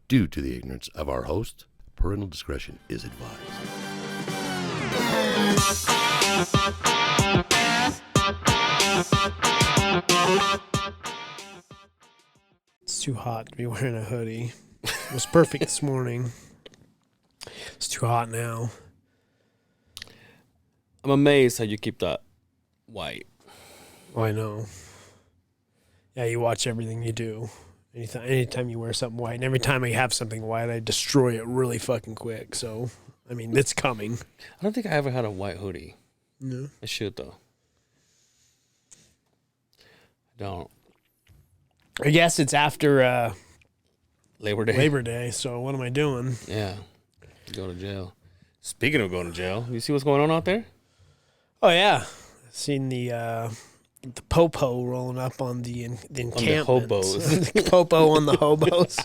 Due to the ignorance of our host, parental discretion is advised. It's too hot to be wearing a hoodie. It was perfect this morning. It's too hot now. I'm amazed how you keep that white. Oh, I know. Yeah, you watch everything you do. Anytime you wear something white, and every time I have something white, I destroy it really fucking quick. So, I mean, it's coming. I don't think I ever had a white hoodie. No. I should, though. I don't. I guess it's after Labor Day. Labor Day, so what am I doing? Yeah. Go to jail. Speaking of going to jail, you see what's going on out there? Oh, yeah. Seen the popo rolling up on the encampment. On the hobos. The popo on the hobos.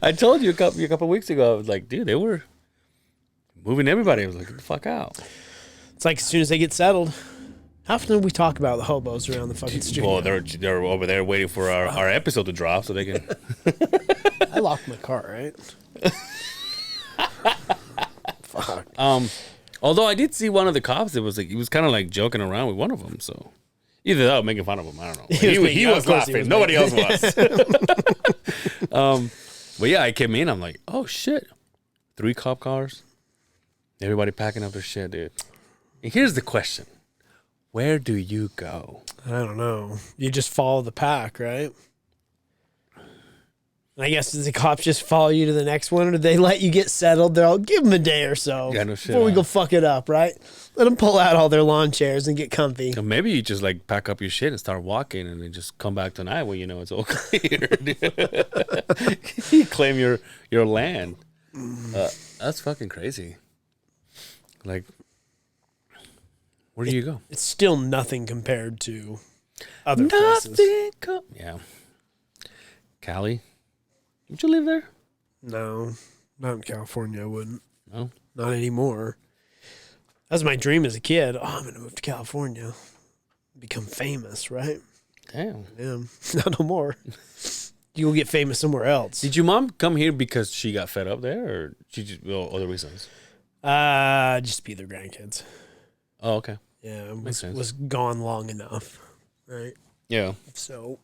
I told you a couple weeks ago, I was like, dude, they were moving everybody. I was like, get the fuck out. It's like as soon as they get settled. How often do we talk about the hobos around the fucking studio? Well, they're over there waiting for our episode to drop so they can... I locked my car, right? Fuck. Although I did see one of the cops, he was kind of like joking around with one of them. So either that or making fun of him. I don't know. He was laughing. Nobody else was. But yeah, I came in. I'm like, oh shit, 3 cop cars. Everybody packing up their shit, dude. And here's the question: where do you go? I don't know. You just follow the pack, right? I guess does the cops just follow you to the next one, or do they let you get settled? They'll give them a day or so Yeah, no shit, before we go fuck it up, right? Let them pull out all their lawn chairs and get comfy. So maybe you just like pack up your shit and start walking, and then just come back tonight when you know it's all clear. You claim your land. That's fucking crazy. Like, where do you go? It's still nothing compared to other places. Yeah. Cali? Would you live there? No, not in California. I wouldn't. No? Not anymore. That was my dream as a kid. Oh, I'm going to move to California. Become famous, right? Damn. Yeah. Not no more. You will get famous somewhere else. Did your mom come here because she got fed up there, or she just other reasons? Just be their grandkids. Oh, okay. Yeah, Makes sense. was gone long enough, right? Yeah. So,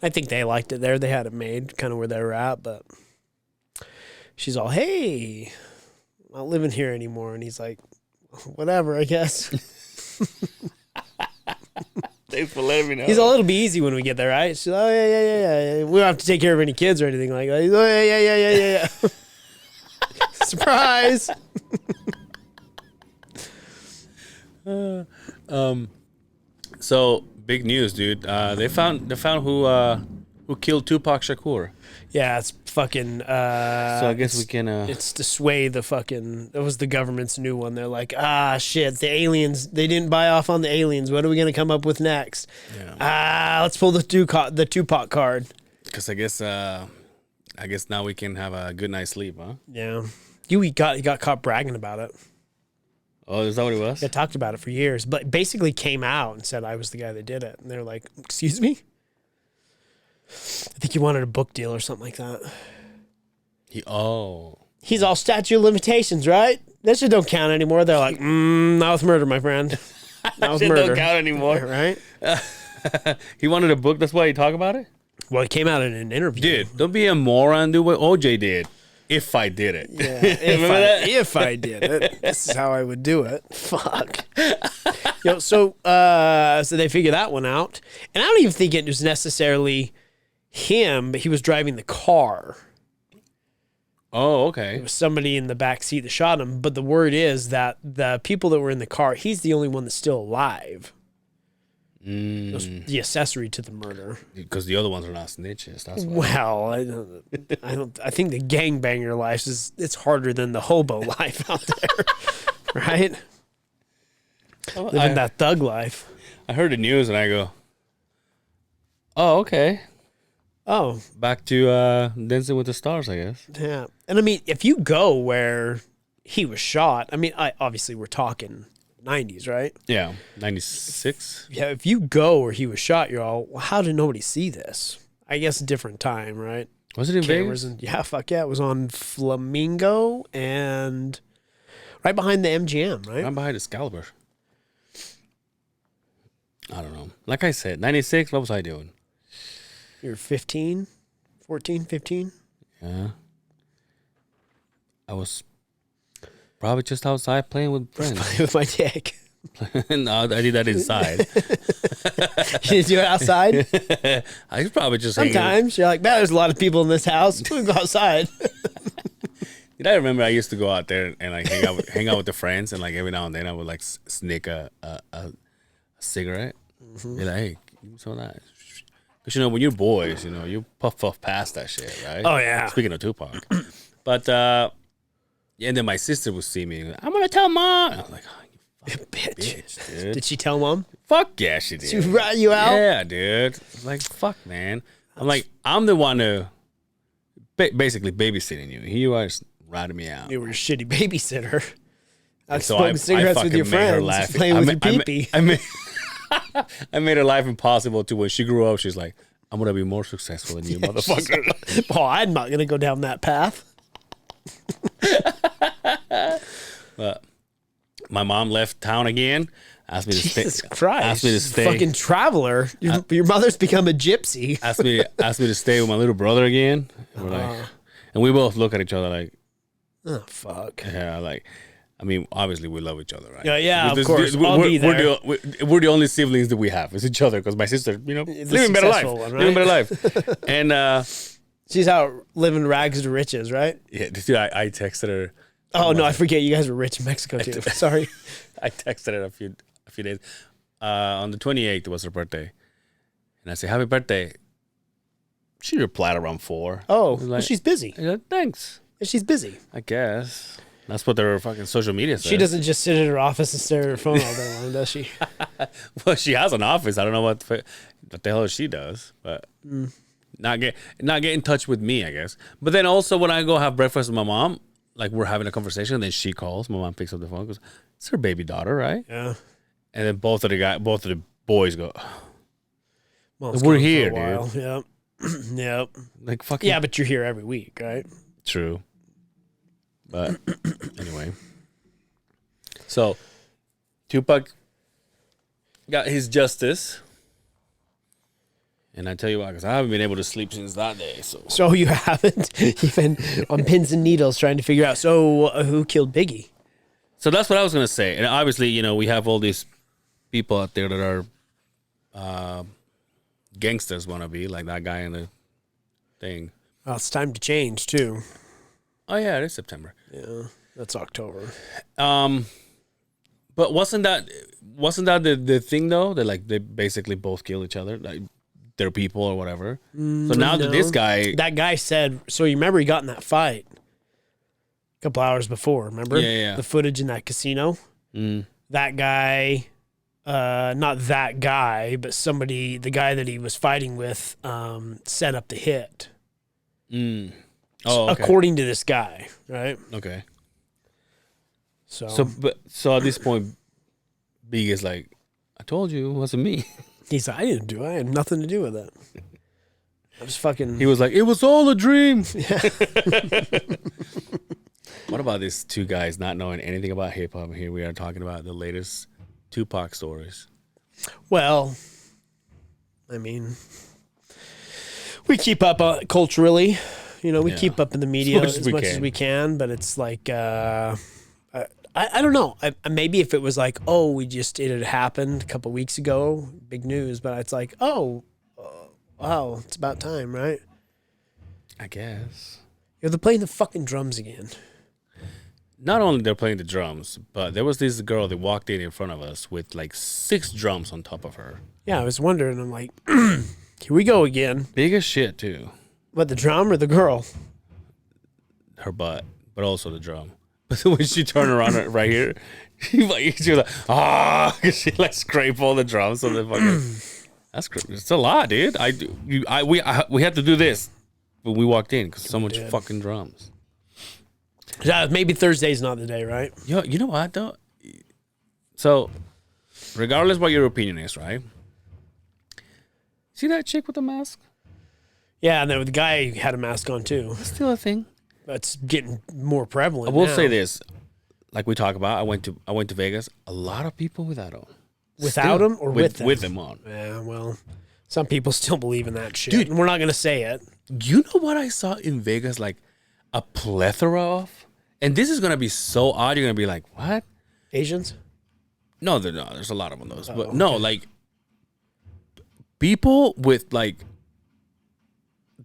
I think they liked it there. They had it made kind of where they were at, but she's all, hey, I'm not living here anymore. And he's like, whatever, I guess. Thanks for letting me know. He's all, it'll be easy when we get there, right? She's like, oh, yeah. We don't have to take care of any kids or anything like that. He's like, oh, yeah. Surprise. So big news, dude. They found who killed Tupac Shakur. Yeah, it's fucking. So I guess we can. It's to sway the fucking. That was the government's new one. They're like, shit, the aliens. They didn't buy off on the aliens. What are we gonna come up with next? Yeah. Let's pull the Tupac card. Because I guess now we can have a good night's sleep, huh? Yeah, he got caught bragging about it. Oh, is that what it was? I talked about it for years, but basically came out and said I was the guy that did it. And they're like, excuse me? I think he wanted a book deal or something like that. He's all statute of limitations, right? That shit don't count anymore. They're like, not with murder, my friend. Not with shit murder. don't count anymore. Right? He wanted a book. That's why he talked about it? Well, it came out in an interview. Dude, don't be a moron. Do what OJ did. If I did it. Yeah, if I did it. This is how I would do it. Fuck. So they figured that one out. And I don't even think it was necessarily him, but he was driving the car. Oh, okay. It was somebody in the back seat that shot him. But the word is that the people that were in the car, he's the only one that's still alive. It was the accessory to the murder. Because the other ones are not snitches. That's why. Well, I think the gangbanger life it's harder than the hobo life out there, right? Living that thug life. I heard the news and I go, oh, okay. Oh, back to Dancing with the Stars, I guess. Yeah, and I mean, if you go where he was shot, I mean, obviously we're talking 90s, right? Yeah, 96. Yeah, if you go where he was shot, you're all, well, how did nobody see this? I guess a different time, right? Was it in Cameras Vegas? yeah, fuck yeah. It was on Flamingo and right behind the MGM, right? I'm behind Excalibur. I don't know. Like I said, 96, what was I doing? You're 15, 14, 15? Yeah. I was probably just outside playing with friends. With my dick. No, I did that inside. You didn't do it outside? I was probably just hanging. Sometimes you're like, man, there's a lot of people in this house. We'll go outside. Did I remember I used to go out there and like hang out with the friends, and like every now and then I would like sneak a cigarette. Be like, hey, give me some of that. Because you know when you're boys, you know you puff past that shit, right? Oh yeah. Speaking of Tupac, but yeah, and then my sister would see me. I'm gonna tell mom. I was like, oh, you fucking bitch, dude. Did she tell mom? Fuck yeah, she did. She rat you out? Yeah, dude. Like fuck, man. I'm like, I'm the one who basically babysitting you. Here you are just ratting me out. You were a shitty babysitter. I was So smoking cigarettes with your friends, playing with your pee-pee. I made her life impossible too. When she grew up, she's like, I'm gonna be more successful than you, motherfucker. Oh, I'm not gonna go down that path. But my mom left town again. Asked me to Jesus stay. Christ! Asked me to stay. Fucking traveler. Your mother's become a gypsy. Asked me to stay with my little brother again. And we're like, and we both look at each other like, Oh fuck. yeah, like. I mean, obviously we love each other, right? Yeah, of course. I'll be there. We're the only siblings that we have. It's each other because my sister, you know, living better life, successful one, right? living better life. And She's out living rags to riches, right? yeah, dude, I texted her. Oh no, I forget you guys were rich in Mexico too. Sorry. I texted her a few days. On the 28th was her birthday, and I said, "Happy birthday." She replied around 4. Oh, like, well, she's busy. I said, thanks. She's busy. I guess that's what their fucking social media says. She doesn't just sit in her office and stare at her phone all day long, does she? Well, she has an office. I don't know what the hell she does, but not get in touch with me, I guess. But then also when I go have breakfast with my mom, like we're having a conversation, and then she calls. My mom picks up the phone, goes, "It's her baby daughter, right?" Yeah. And then both of the boys go, Mom's "We're gone for a here, while. dude." Yep. Yep. Like fucking Yeah, but you're here every week, right? true. But anyway, so Tupac got his justice, and I tell you what, because I haven't been able to sleep since that day. So you haven't? You've been on pins and needles trying to figure out. So who killed Biggie? So that's what I was gonna say, and obviously, you know, we have all these people out there that are gangsters, wanna be like that guy in the thing. Well, it's time to change too. Oh yeah, it is September. Yeah, that's October. But wasn't that the thing though? That like they basically both kill each other, like they're people or whatever. So now that this guy said, so you remember he got in that fight a couple hours before, remember? Yeah. The footage in that casino. That guy, not that guy, but somebody, the guy that he was fighting with, set up the hit. Oh, okay. According to this guy, right? Okay. So So at this point, Big is like, I told you it wasn't me. he's like, I didn't do it. I had nothing to do with it. I was fucking. He was like, it was all a dream. What about these two guys not knowing anything about hip hop? Here we are talking about the latest Tupac stories. Well, I mean, we keep up culturally. You know, we keep up in the media as much as we can, but it's like, I don't know. Maybe if it was like, oh, it had happened a couple weeks ago, big news, but it's like, oh, wow, it's about time, right? I guess. They're playing the fucking drums again. Not only they're playing the drums, but there was this girl that walked in front of us with like 6 drums on top of her. Yeah, I was wondering. I'm like, here we go again. Big as shit, too. What, the drum or the girl? Her butt, but also the drum. But when she turned around right here, she was like, ah, she like scrape all the drums on the fucking. It's a lot, dude. We had to do this when we walked in because so much fucking drums. Maybe Thursday's not the day, right? Yo, you know what though? So, regardless what your opinion is, right? See that chick with the mask? Yeah, and then the guy had a mask on too. Still a thing. That's getting more prevalent. I will now. say this, like we talk about. I went to Vegas. A lot of people without them. Without them or with them? With them on. Yeah, well, some people still believe in that shit. Dude, and we're not gonna say it. You know what I saw in Vegas? Like a plethora of, and this is gonna be so odd. You're gonna be like, what? Asians? No, there's a lot of them those, but okay. no, like people with like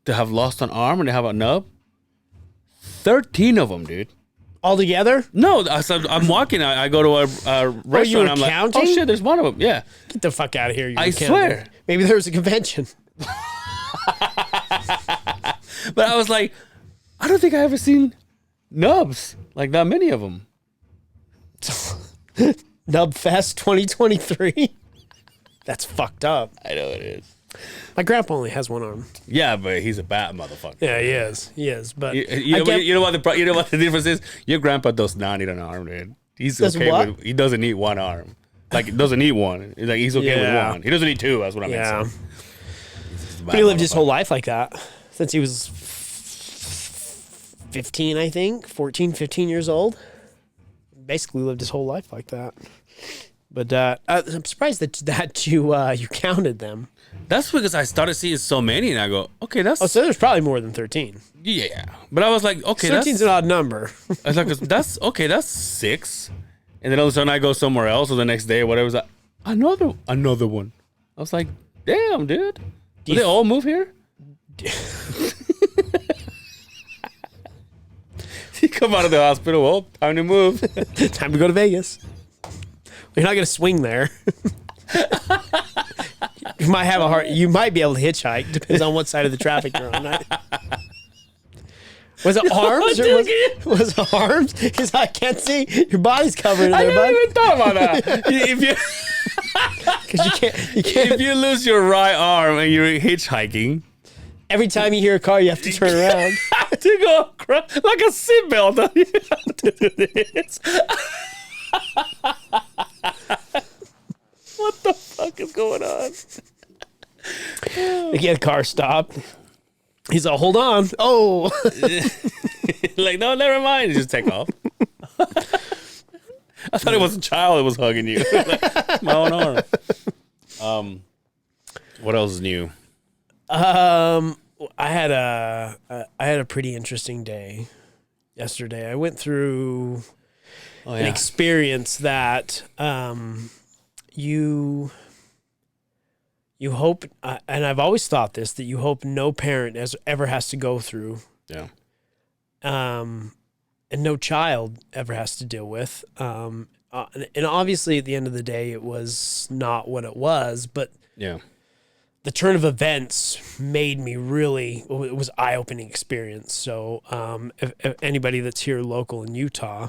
to have lost an arm and they have a nub. 13 of them, dude. All together? No, I'm walking. I go to a restaurant. you were I'm like, counting? oh shit, there's one of them. Yeah, Get the fuck out of here! I swear. Maybe there was a convention. But I was like, I don't think I ever seen nubs like that many of them. Nub Fest 2023. That's fucked up. I know it is. My grandpa only has one arm. Yeah, but he's a bad motherfucker. Yeah, he is. He is. But You know what the difference is? Your grandpa does not need an arm, dude. He's Does okay what? with. He doesn't need one arm. Like he doesn't need one. Like he's okay Yeah. with one. He doesn't need two. That's what I meant. yeah. to say. He's a But bad he lived his motherfucker. whole life like that since he was 15, I think, 14, 15 years old. Basically lived his whole life like that. But I'm surprised that you counted them. That's because I started seeing so many, and I go, okay, that's Oh, so there's probably more than 13. yeah. But I was like, okay, 13's an odd number. I was like, that's okay. That's 6. And then all of a sudden, I go somewhere else, or the next day, or whatever. It was like another one. I was like, damn, dude. Do they all move here? You come out of the hospital. Well, time to move. Time to go to Vegas. You're not going to swing there. You might have a heart. You might be able to hitchhike. Depends on what side of the traffic you're on. Right? Was it arms? Was it arms? Because I can't see. Your body's covered in there, I never bud. even thought about that. Because you can't. If you lose your right arm and you're hitchhiking, Every time you hear a car, you have to turn around. to go like a seatbelt. You have to do this. What the fuck is going on? They get a car stopped. He's like, hold on. Oh. Like, no, never mind. You just take off. I thought it was a child that was hugging you. Like, my own arm. What else is new? I had a pretty interesting day yesterday. I went through an experience that you hope, and I've always thought this, that you hope no parent ever has to go through. Yeah. And no child ever has to deal with. And obviously, at the end of the day, it was not what it was, but Yeah. the turn of events made me really, it was an eye-opening experience. So if anybody that's here local in Utah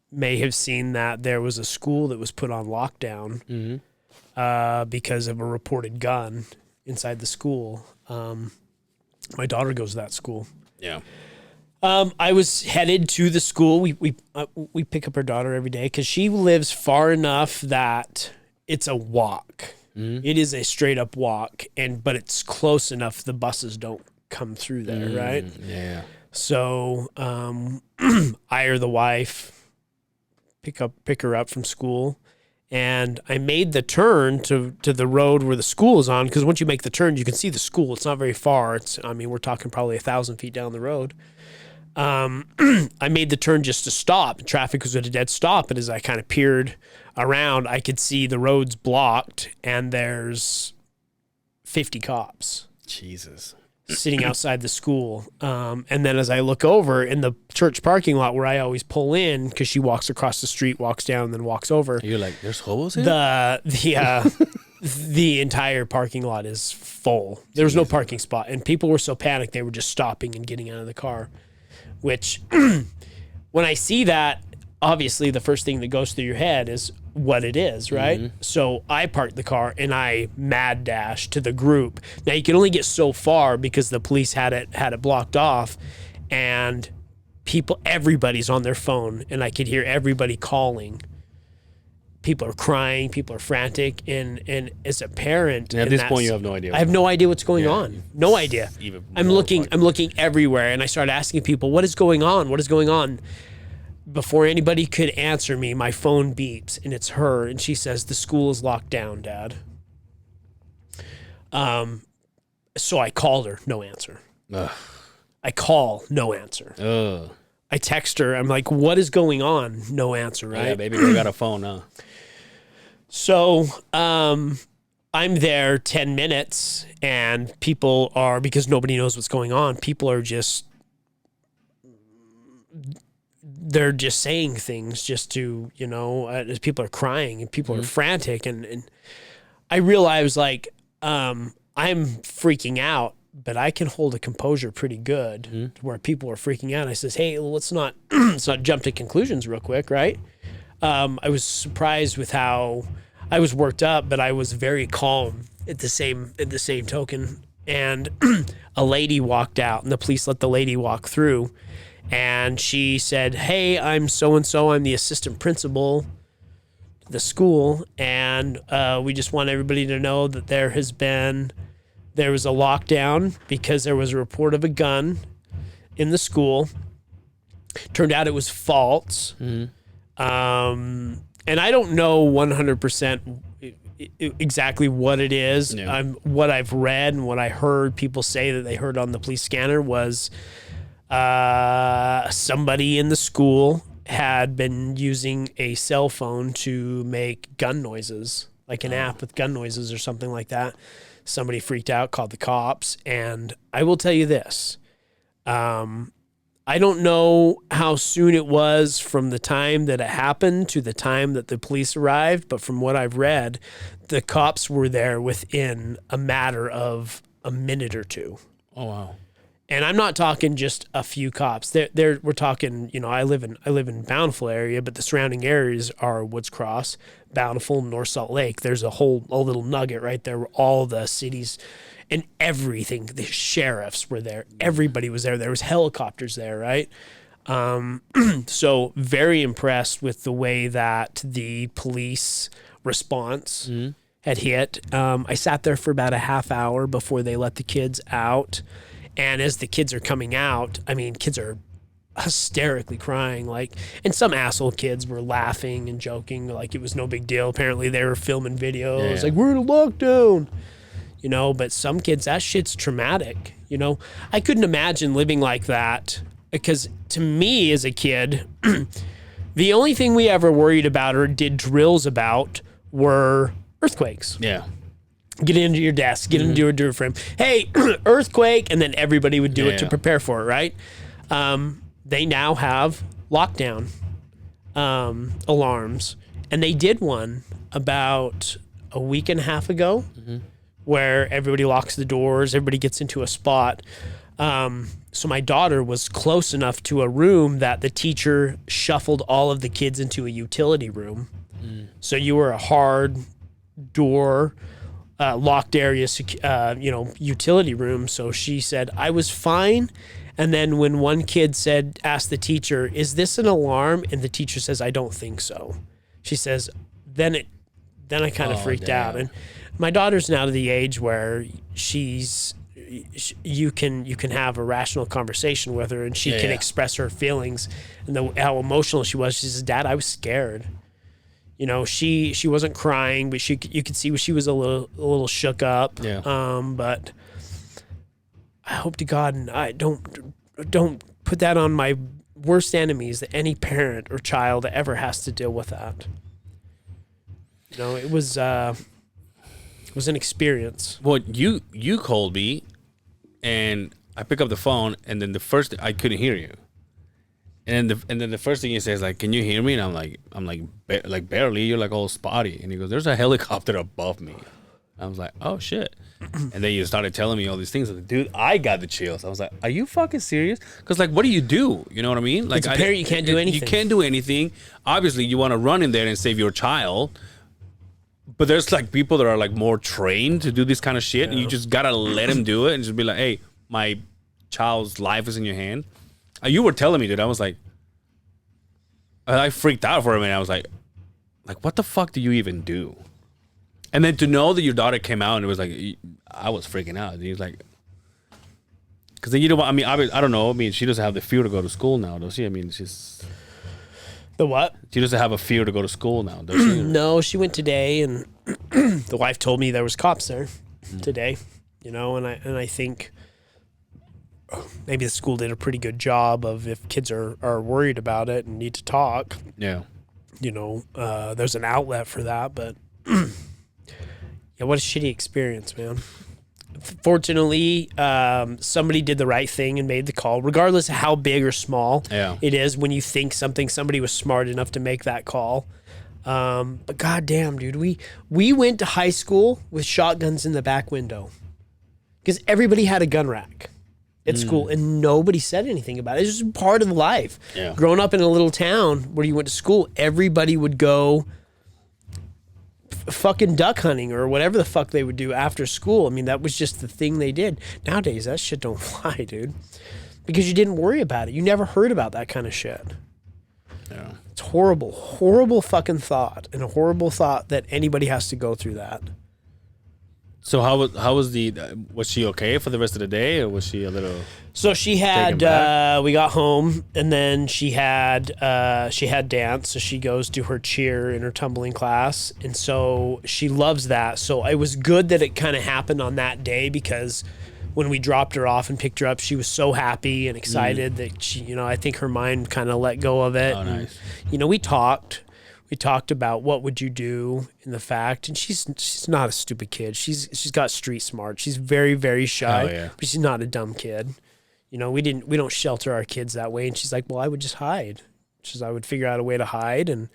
may have seen that there was a school that was put on lockdown because of a reported gun inside the school. My daughter goes to that school. Yeah. I was headed to the school. We pick up our daughter every day because she lives far enough that it's a walk. It is a straight up walk, but it's close enough the buses don't come through there, right? Yeah. So I or the wife pick her up from school, and I made the turn to the road where the school is on, because once you make the turn, you can see the school. It's not very far. We're talking probably 1,000 feet down the road. I made the turn just to stop. Traffic was at a dead stop, and as I kind of peered around, I could see the road's blocked, and there's 50 cops. Jesus. Sitting outside the school. And then as I look over in the church parking lot where I always pull in, because she walks across the street, walks down, and then walks over. You're like, there's hobos here? The entire parking lot is full. There was no parking spot, and people were so panicked they were just stopping and getting out of the car. Which, when I see that, obviously the first thing that goes through your head is what it is, right? So I parked the car and I mad dashed to the group. Now you can only get so far because the police had it blocked off, and everybody's on their phone, and I could hear everybody calling People are crying. People are frantic. And as a parent, and at this point, you have no idea. I have no idea what's going on. No idea. I'm looking everywhere, and I start asking people, "What is going on? What is going on?" Before anybody could answer me, my phone beeps, and it's her, and she says, "The school is locked down, Dad." So I called her, no answer. Ugh. I call, no answer. Ugh. I text her, I'm like, "What is going on?" No answer, right? Yeah, baby, we got a phone, huh? So I'm there 10 minutes, and people are, because nobody knows what's going on, people are just, they're just saying things just to, people are crying and people are frantic. And I realize, like, I'm freaking out, but I can hold a composure pretty good where people are freaking out. I says, "Hey, let's not jump to conclusions real quick, right?" I was surprised with how I was worked up, but I was very calm at the same token. And a lady walked out, and the police let the lady walk through. And she said, "Hey, I'm so-and-so. I'm the assistant principal of the school. And we just want everybody to know that there was a lockdown because there was a report of a gun in the school. Turned out it was false. And I don't know 100% exactly what it is. Yeah. What I've read and what I heard people say that they heard on the police scanner was somebody in the school had been using a cell phone to make gun noises, like an app with gun noises or something like that. Somebody freaked out, called the cops. And I will tell you this. I don't know how soon it was from the time that it happened to the time that the police arrived, but from what I've read, the cops were there within a matter of a minute or two. Oh, wow. And I'm not talking just a few cops. We're talking, I live in Bountiful area, but the surrounding areas are Woods Cross, Bountiful, North Salt Lake. There's a little nugget right there where all the cities and everything, the sheriffs were there. Everybody was there. There was helicopters there, right? So very impressed with the way that the police response had hit. I sat there for about a half hour before they let the kids out. And as the kids are coming out, kids are hysterically crying, and some asshole kids were laughing and joking like it was no big deal. Apparently they were filming videos, like, "We're in a lockdown," but some kids, that shit's traumatic. I couldn't imagine living like that, because to me as a kid, the only thing we ever worried about or did drills about were earthquakes. Yeah. Get into your desk, get into your door frame. Hey, earthquake, and then everybody would do it to prepare for it, right? They now have lockdown alarms, and they did one about a week and a half ago where everybody locks the doors, everybody gets into a spot. So my daughter was close enough to a room that the teacher shuffled all of the kids into a utility room. So you were a hard door, locked area, utility room. So she said, I was fine. And then when one kid asked the teacher, "Is this an alarm?" And the teacher says, "I don't think so." She says, then I kind of freaked out. And my daughter's now to the age where you can have a rational conversation with her, and she can express her feelings and how emotional she was. She says, "Dad, I was scared." She wasn't crying, but you could see she was a little shook up. Yeah. But I hope to God, and I don't put that on my worst enemies, that any parent or child ever has to deal with that. It was an experience. Well, you called me, and I pick up the phone, and then I couldn't hear you. And then the first thing he says, like, "Can you hear me?" And I'm like barely. You're like all spotty. And he goes, "There's a helicopter above me." I was like, "Oh shit!" And then you started telling me all these things. Like, dude, I got the chills. I was like, "Are you fucking serious?" Because what do you do? You know what I mean? Like, as a parent, you can't do anything. You can't do anything. Obviously, you want to run in there and save your child. But there's people that are more trained to do this kind of shit, and you just gotta let them do it and just be like, "Hey, my child's life is in your hand." You were telling me, dude. I was like, I freaked out for a minute. I was like, like, what the fuck do you even do? And then to know that your daughter came out and it was like, I was freaking out. And he was like, because then you know what? I mean, I don't know. I mean, she doesn't have the fear to go to school now, does she? I mean, she's... The what? She doesn't have a fear to go to school now, does she? No, she went today, and the wife told me there was cops there today, you know, and I think maybe the school did a pretty good job of if kids are worried about it and need to talk. Yeah. You know, there's an outlet for that, but yeah, what a shitty experience, man. Fortunately, somebody did the right thing and made the call, regardless of how big or small it is. When you think somebody was smart enough to make that call, but goddamn, dude, we went to high school with shotguns in the back window because everybody had a gun rack at school, and nobody said anything about it. It's just part of life. Yeah. Growing up in a little town where you went to school, everybody would go fucking duck hunting or whatever the fuck they would do after school. I mean, that was just the thing they did. Nowadays, that shit don't fly, dude, because you didn't worry about it. You never heard about that kind of shit. Yeah. It's horrible, horrible fucking thought, and a horrible thought that anybody has to go through that. So how was was she okay for the rest of the day, or was she a little? So she had we got home, and then she had dance. So she goes to her cheer in her tumbling class, and so she loves that. So it was good that it kind of happened on that day, because when we dropped her off and picked her up, she was so happy and excited that she, you know, I think her mind kind of let go of it. Oh, nice. And, you know, we talked about what would you do in the fact, and she's not a stupid kid. She's got street smart. She's very, very shy, but she's not a dumb kid. You know, we don't shelter our kids that way. And she's like, well, I would just hide. I would figure out a way to hide. And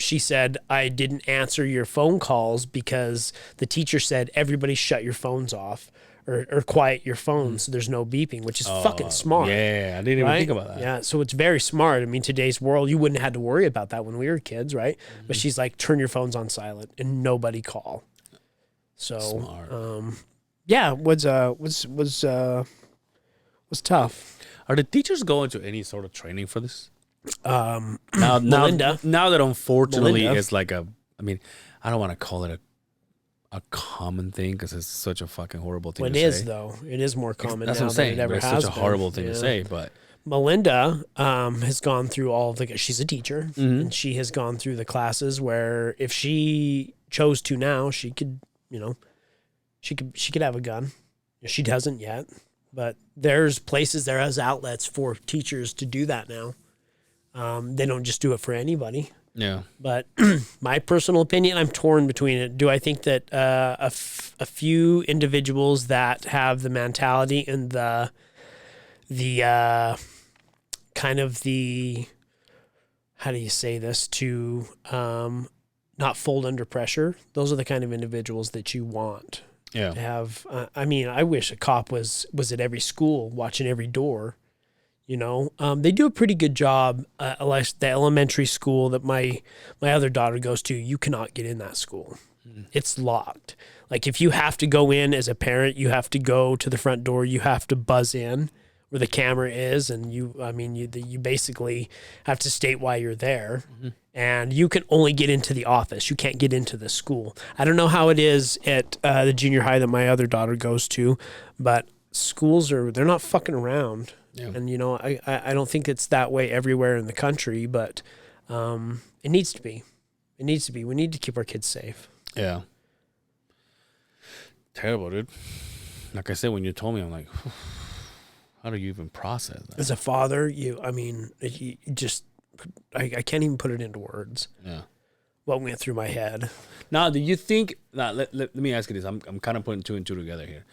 she said, I didn't answer your phone calls because the teacher said, everybody shut your phones off or quiet your phones so there's no beeping, which is fucking smart. Yeah, I didn't even think about that. Yeah, so it's very smart. I mean, today's world, you wouldn't have had to worry about that when we were kids, right? But she's like, turn your phones on silent and nobody call. So, smart. Yeah, was tough. Are the teachers going to any sort of training for this? Melinda. Now that unfortunately it's like I mean, I don't want to call it a common thing because it's such a fucking horrible thing to say. It is, though. It is more common now than it ever has been. It's such a horrible thing to say, but... Melinda has gone through all of the... She's a teacher, and she has gone through the classes where if she chose to now, she could, you know, she could have a gun. She doesn't yet, but there's outlets for teachers to do that now. They don't just do it for anybody. Yeah. But my personal opinion, I'm torn between it. Do I think that a few individuals that have the mentality and the kind of the, how do you say this, to not fold under pressure, those are the kind of individuals that you want to have. I mean, I wish a cop was at every school watching every door. You know, they do a pretty good job. Like the elementary school that my other daughter goes to, you cannot get in that school. It's locked. Like if you have to go in as a parent, you have to go to the front door. You have to buzz in where the camera is, and you basically have to state why you're there. And you can only get into the office. You can't get into the school. I don't know how it is at the junior high that my other daughter goes to, but schools they're not fucking around. Yeah. And, you know, I don't think it's that way everywhere in the country, but it needs to be. It needs to be. We need to keep our kids safe. Yeah. Terrible, dude. Like I said, when you told me, I'm like, how do you even process that? As a father, I can't even put it into words. Yeah. What went through my head. Now, do you think, let me ask you this. I'm kind of putting two and two together here.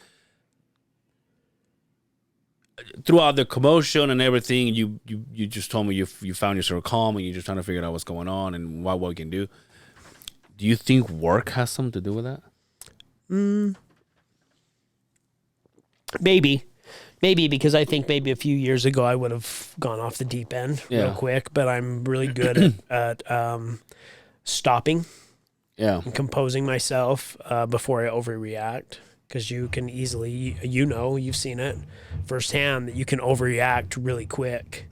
Throughout the commotion and everything, you just told me you found yourself calm and you're just trying to figure out what's going on and what we can do. Do you think work has something to do with that? Maybe, because I think maybe a few years ago I would have gone off the deep end real quick, but I'm really good at stopping and composing myself before I overreact. Because you can easily, you've seen it firsthand, that you can overreact really quick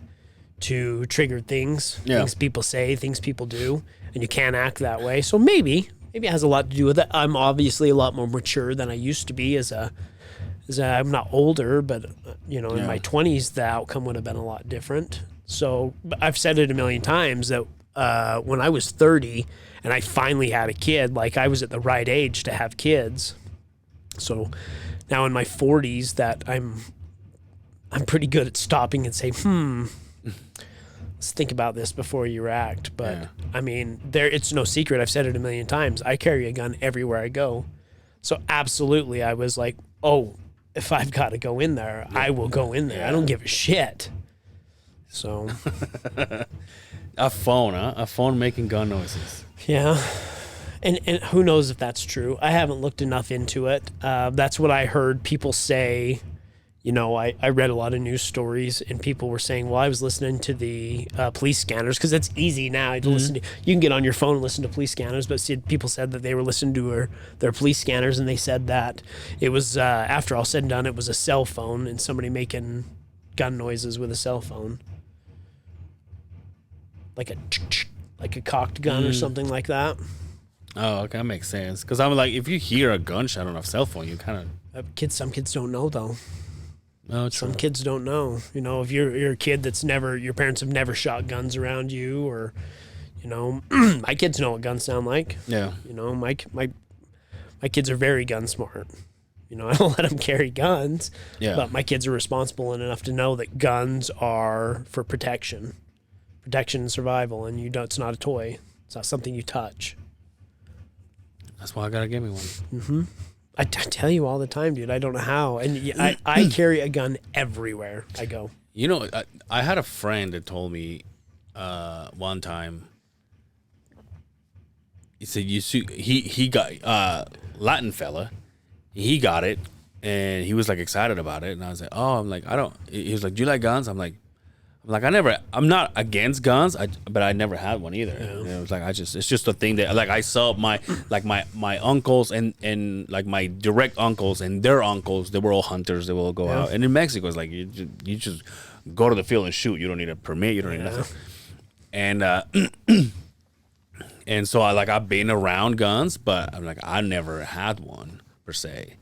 to trigger things, things people say, things people do, and you can't act that way. So maybe it has a lot to do with it. I'm obviously a lot more mature than I used to be I'm not older, but in my 20s, the outcome would have been a lot different. So I've said it a million times that when I was 30 and I finally had a kid, like I was at the right age to have kids. So now in my 40s that I'm pretty good at stopping and say, let's think about this before you react. But I mean, it's no secret. I've said it a million times. I carry a gun everywhere I go. So absolutely, I was like, oh, if I've got to go in there, I will go in there. Yeah. I don't give a shit. So a phone making gun noises. Yeah. And who knows if that's true. I haven't looked enough into it. That's what I heard people say. I read a lot of news stories, and people were saying, well, I was listening to the police scanners, because it's easy now to listen to. You can get on your phone and listen to police scanners, but people said that they were listening to their police scanners, and they said that it was, after all said and done, it was a cell phone and somebody making gun noises with a cell phone. Like a cocked gun or something like that. Oh, okay, that makes sense. Because I'm like, if you hear a gunshot on a cell phone, you kind of... some kids don't know, though. Oh, true. Some kids don't know. If you're a kid that's your parents have never shot guns around you, or, my kids know what guns sound like. Yeah. My kids are very gun smart. I don't let them carry guns. Yeah. But my kids are responsible enough to know that guns are for protection and survival, and it's not a toy. It's not something you touch. That's why I gotta give me one. Mm-hmm. I tell you all the time, dude. I don't know how. And I carry a gun everywhere I go. I had a friend that told me one time. He said, he got Latin fella. He got it, and he was like excited about it. And I was like, oh, I'm like, I don't. He was like, do you like guns? I'm like, I'm not against guns, but I never had one either. Yeah. It was like, it's just a thing that, like, I saw my uncles and like my direct uncles and their uncles, they were all hunters. They will all go out. And in Mexico, it's like, you just go to the field and shoot. You don't need a permit. You don't need nothing. And, and so I've been around guns, but I'm like, I never had one per se.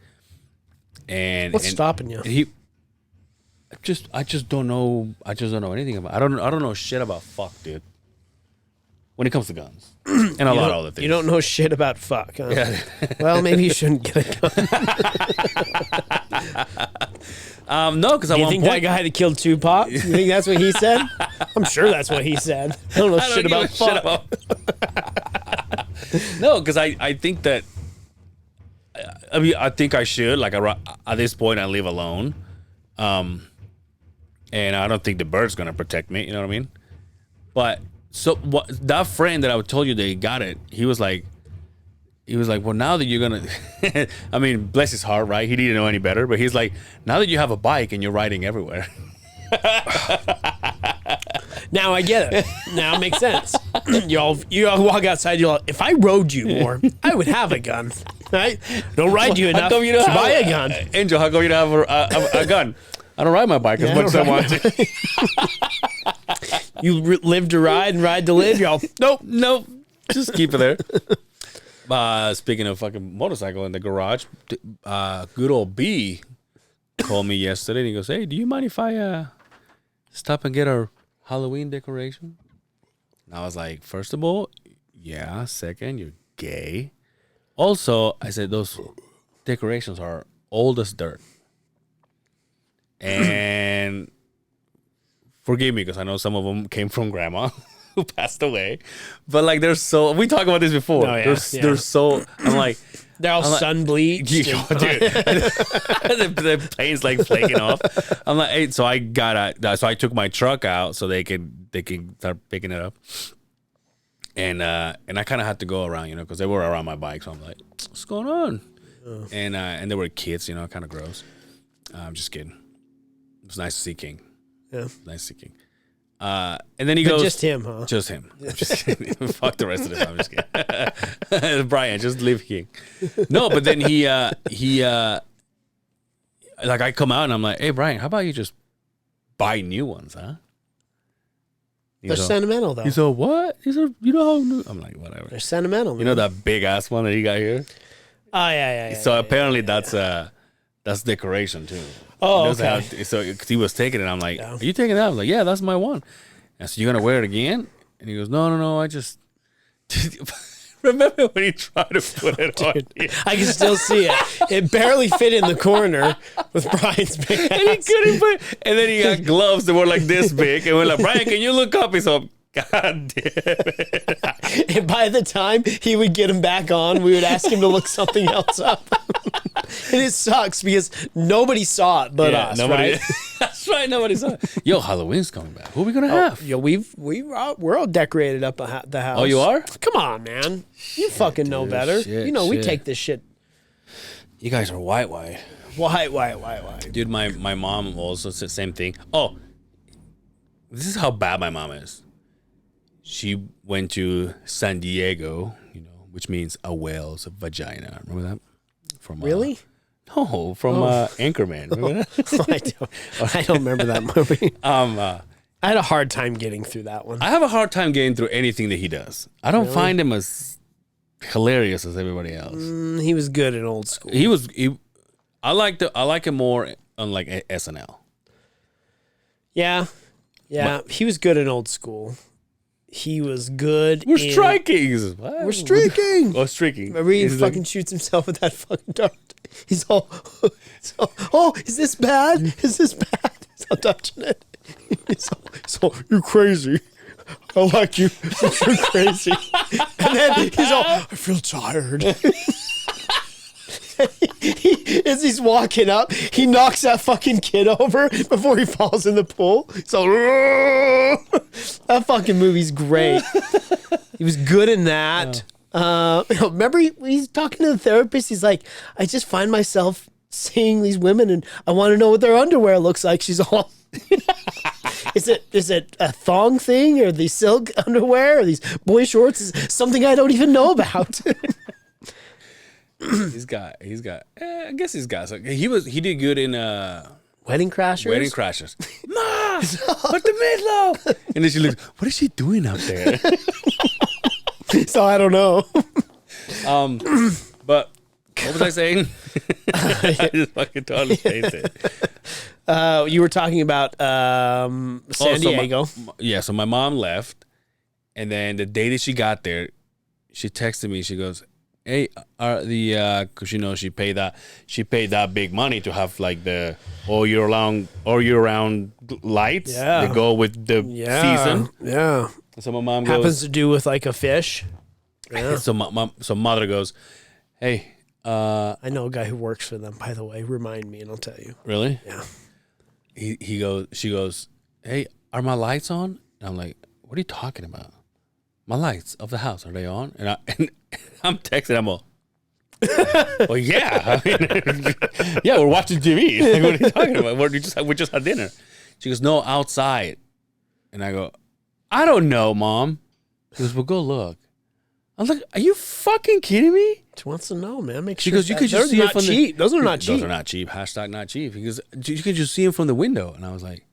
And what's stopping you? I just don't know. I just don't know anything about. I don't know shit about fuck, dude. When it comes to guns and a lot of other things, you don't know shit about fuck. Huh? Yeah. Well, maybe you shouldn't get a gun. No, because do you think that guy that killed Tupac? You think that's what he said? I'm sure that's what he said. I don't know shit about fuck. No, because I think that. I think I should. Like, at this point, I live alone. And I don't think the bird's gonna protect me. You know what I mean? But that friend that I told you that he got it, he was like, well, now that you're gonna, I mean, bless his heart, right? He didn't know any better, but he's like, now that you have a bike and you're riding everywhere. Now I get it. Now it makes sense. You all walk outside. You're like, if I rode you more, I would have a gun. Right? Don't ride you enough to buy a gun. Angel, how come you don't have a gun? I don't ride my bike as much as I want to. You live to ride and ride to live, y'all. Nope. Just keep it there. Speaking of fucking motorcycle in the garage, good old B called me yesterday and he goes, hey, do you mind if I stop and get our Halloween decoration? And I was like, first of all, yeah. Second, you're gay. Also, I said, those decorations are old as dirt. And forgive me, because I know some of them came from grandma who passed away. But like, we talked about this before. Oh, yeah, they're so, I'm like, they're all sun bleached. Dude, the paint's like flaking off. I'm like, hey, so I took my truck out so they can start picking it up. And I kind of had to go around, because they were around my bike. So I'm like, what's going on? Oh. And there were kids, kind of gross. I'm just kidding. It was nice to see King. Yeah. Nice to see King. And then he goes, just him, huh? Just him. I'm just kidding. Fuck the rest of the time. I'm just kidding. Brian, just leave King. No, but then he like, I come out and I'm like, hey, Brian, how about you just buy new ones, huh? They're sentimental, though. He said, what? He said, you know how... I'm like, whatever. They're sentimental, man. You know that big-ass one that he got here? Oh, yeah. So apparently that's decoration, too. Oh, okay. So he was taking it. I'm like, are you taking that? I was like, yeah, that's my one. I said, you going to wear it again? And he goes, no, I just... Remember when he tried to put it on? I can still see it. It barely fit in the corner with Brian's big ass. And he couldn't put. And then he got gloves that were like this big, and we're like, Brian, can you look up? He's like, God damn it! And by the time he would get him back on, we would ask him to look something else up. And it sucks because nobody saw it but us, nobody, right? That's right, nobody saw it. Yo, Halloween's coming back. Who are we gonna have? Yo, we're all decorated up the house. Oh, you are? Come on, man. You fucking know better. We take this shit. You guys are white. Why? Dude, my mom also said the same thing. Oh, this is how bad my mom is. She went to San Diego, which means a whale's vagina. Remember that? From really? No, from Anchorman. Remember that? I don't remember that movie. I had a hard time getting through that one. I have a hard time getting through anything that he does. I don't find him as hilarious as everybody else. He was good in old school. I like him more on like SNL. Yeah. He was good in old school. He was good. We're striking. We're streaking. Oh, streaking. Remember he fucking shoots himself with that fucking dart. He's all, is this bad? Is this bad? He's all touching it. So you're crazy. I like you. You're crazy. And then he's all, I feel tired. As he's walking up, he knocks that fucking kid over before he falls in the pool. So that fucking movie's great. He was good in that. Remember he's talking to the therapist. He's like, I just find myself seeing these women and I want to know what their underwear looks like. She's all, is it a thong thing or the silk underwear or these boy shorts? Is something I don't even know about. He's got. I guess he's got. He did good in Wedding Crashers. Ma, put the meatloaf. And then she looks. What is she doing out there? So I don't know. But what was I saying? I just fucking totally spaced it. You were talking about San Diego. So my mom left, and then the day that she got there, she texted me. She goes, hey, because she paid that big money to have like the all year round lights that go with the season. Yeah. So my mom goes, happens to do with like a fish. Yeah. So mother goes, hey, I know a guy who works for them, by the way. Remind me and I'll tell you. Really? Yeah. She goes, hey, are my lights on? And I'm like, what are you talking about? My lights of the house, are they on? And I'm texting. I'm all, well, yeah. Yeah, we're watching TV. Like, what are you talking about? We just had dinner. She goes, no, outside. And I go, I don't know, Mom. She goes, well, go look. I'm like, are you fucking kidding me? She wants to know, man. Make sure. She goes, you could just see it from cheap. Those are not cheap. Those are not cheap. Hashtag not cheap. He goes, you can just see them from the window. And I was like,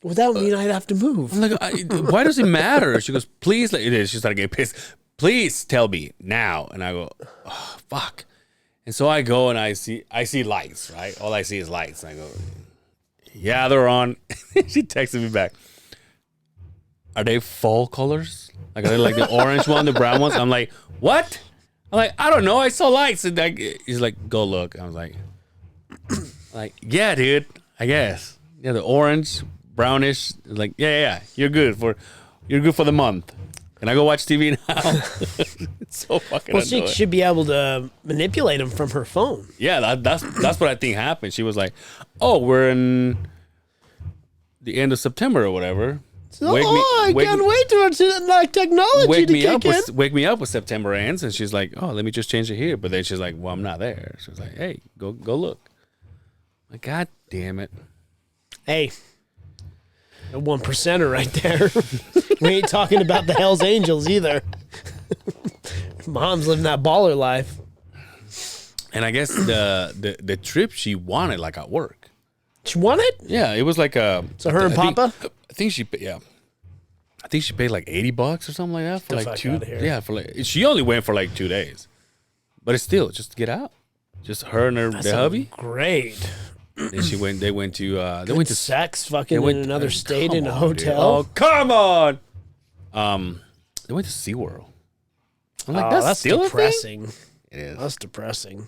well, that would mean I'd have to move. I'm like, why does it matter? She goes, please. She started getting pissed. Please tell me now. And I go, oh, fuck. And so I go and I see lights, right? All I see is lights. And I go, yeah, they're on. She texted me back. Are they fall colors? Like, are they like the orange one, the brown ones? I'm like, what? I'm like, I don't know. I saw lights. And he's like, go look. I was like, yeah, dude, I guess. Yeah, the orange, brownish. Like, yeah. You're good for the month. Can I go watch TV now? It's so fucking annoying. She should be able to manipulate them from her phone. Yeah, that's what I think happened. She was like, oh, we're in the end of September or whatever. I can't wait to like technology to kick in. Wake me up when September ends. And she's like, oh, let me just change it here. But then she's like, well, I'm not there. She was like, hey, go look. I'm like, God damn it. Hey, a 1%er right there. We ain't talking about the Hells Angels either. Mom's living that baller life. And I guess the trip she wanted, like at work. She wanted? Yeah, it was like a. So her and Papa? I think she, yeah. I think she paid like $80 or something like that for The like fuck 2. outta here. Yeah, for like she only went for like 2 days, but it's still just to get out. Just her and their hubby. Great. Then she went. They went to. They Good went to sex fucking went- in another state come in a on, dude. hotel. Oh, come on. They went to SeaWorld. I'm like, that's still depressing. a thing? It is. That's depressing.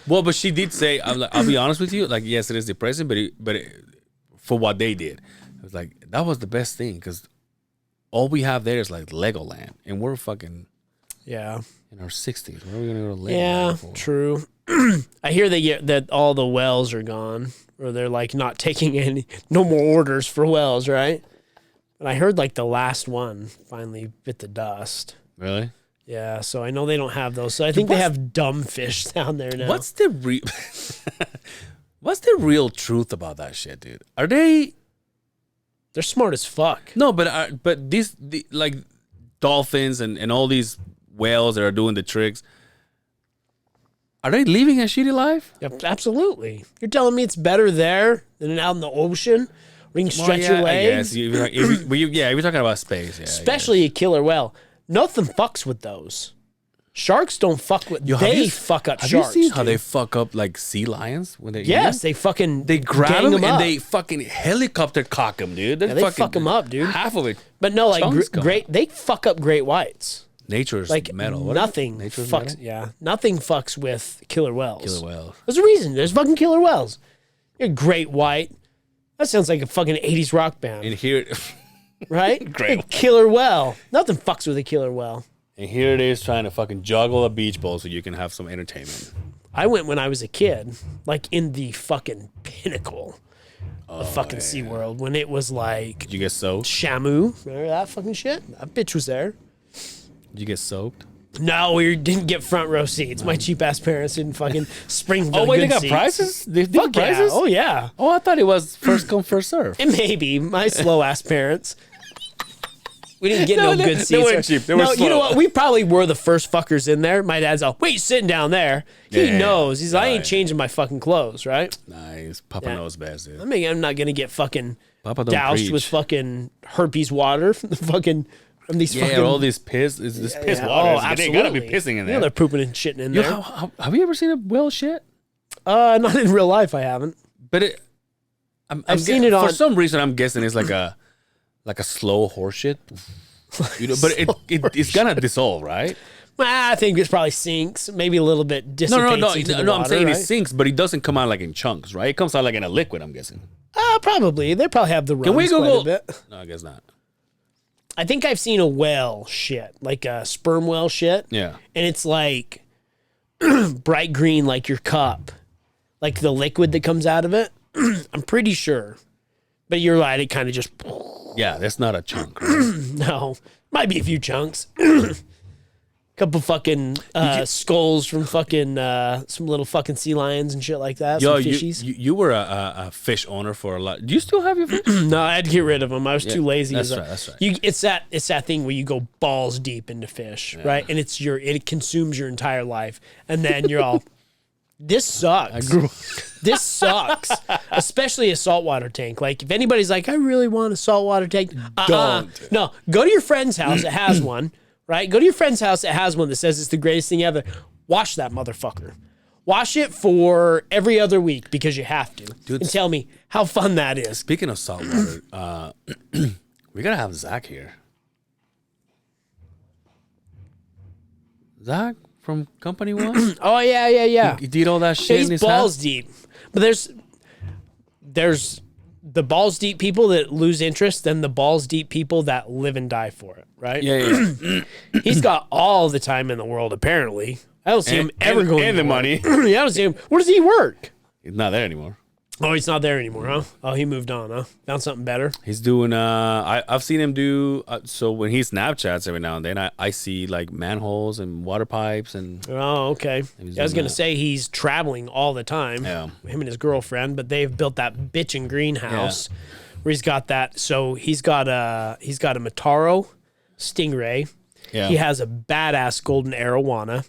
Well, but she did say, I'll be honest with you, like, yes, it is depressing, but for what they did, it was like, that was the best thing, because all we have there is like Legoland, and we're fucking Yeah. in our 60s. Where are we going to go to Legoland Yeah, for? true. I hear that all the wells are gone, or they're like not taking no more orders for wells, right? And I heard like the last one finally bit the dust. Really? Yeah, so I know they don't have those. So I think they have dumb fish down there now. What's the real truth about that shit, dude? Are they... They're smart as fuck. No, but like dolphins and all these whales that are doing the tricks, are they living a shitty life? Yep, absolutely. You're telling me it's better there than out in the ocean where you can stretch your legs? If you're talking about space. Yeah, Especially a killer whale. Nothing fucks with those. Sharks don't fuck with. They fuck up have sharks. Have you seen how dude. they fuck up like sea lions when they? Yes, they fucking they grab gang them and up. they fucking helicopter cock them, dude. Yeah, they fuck them up, dude. Half of it. But no, like chunks come great. They fuck up great whites. Nature's Like metal. What is it? nothing Nature's fucks. metal? Yeah, nothing fucks with killer whales. Killer whales. There's a reason. There's fucking killer whales. You're a great white. That sounds like a fucking 80s rock band, And here, right? Great. Killer whale. Nothing fucks with a killer whale. and here it is trying to fucking juggle a beach ball so you can have some entertainment. I went when I was a kid, like in the fucking pinnacle of fucking SeaWorld, when it was like Did you get soaked? Shamu. Remember that fucking shit? That bitch was there. Did you get soaked? No, we didn't get front row seats. My cheap ass parents didn't fucking spring. Oh wait, they good got seats. prizes. They Fuck got yeah. prizes. Oh yeah. Oh, I thought it was first come first serve. And maybe my slow ass parents. We didn't get No, good they seats. weren't cheap. They were no, you know slow. what? We probably were the first fuckers in there. My dad's all, "Wait, you sitting down there?" He Yeah. knows. He's like, "I ain't Right. changing my fucking clothes, right?" Nice. Papa Yeah. knows best, dude. I mean, I'm not gonna get fucking Papa don't doused preach. with fucking herpes water from the fucking from these Yeah, fucking all this piss. Is this piss yeah, water? oh, They gotta be absolutely. pissing in You know there. they're pooping and shitting in Yo, there. have you ever seen a whale shit? Not in real life. I haven't. But it, I've seen it on. For some reason, I'm guessing it's like a slow horse shit. You know, but it's gonna dissolve, right? Well, I think it probably sinks. Maybe a little bit dissipates into the No. I'm water, saying right? it sinks, but it doesn't come out like in chunks, right? It comes out like in a liquid. I'm guessing. Probably. They probably have the runs Can we quite Google? a bit. No, I guess not. I think I've seen a whale shit, like a sperm whale shit. Yeah. And it's like bright green, like your cup, like the liquid that comes out of it. I'm pretty sure. But you're right. It kind of just, Yeah, that's not a chunk. Right? no, might be a few chunks. Couple fucking skulls from fucking some little fucking sea lions and shit like that. Yo, Some fishies. you were a fish owner for a lot. Do you still have your fish? No, I had to get rid of them. I was too lazy. that's as right, that's right. It's that thing where you go balls deep into fish, right? And it consumes your entire life, and then you're all, this sucks. This sucks, especially a saltwater tank. Like if anybody's like, I really want a saltwater tank, Don't. No, go to your friend's house that has one. Right? Go to your friend's house that has one that says it's the greatest thing ever. Wash that motherfucker. Wash it for every other week because you have to. Dude, and tell me how fun that is. Speaking of saltwater, we gotta have Zach here. Zach from Company One. Oh yeah. He did all that shit in He's his balls house. deep. But there's the balls deep people that lose interest, then the balls deep people that live and die for it, right? Yeah. He's got all the time in the world, apparently. I don't see him ever going and to the work. money. Yeah, I don't see him. Where does he work? He's not there anymore. Oh, he's not there anymore, huh? Oh, he moved on, huh? Found something better. He's doing. I've seen him do. So when he Snapchats every now and then, I see like manholes and water pipes and. Oh, okay. was I was doing gonna that. say he's traveling all the time. Yeah. Him and his girlfriend, but they've built that bitchin' greenhouse where he's got that. So he's got a Mataro Stingray. Yeah. He has a badass golden arowana.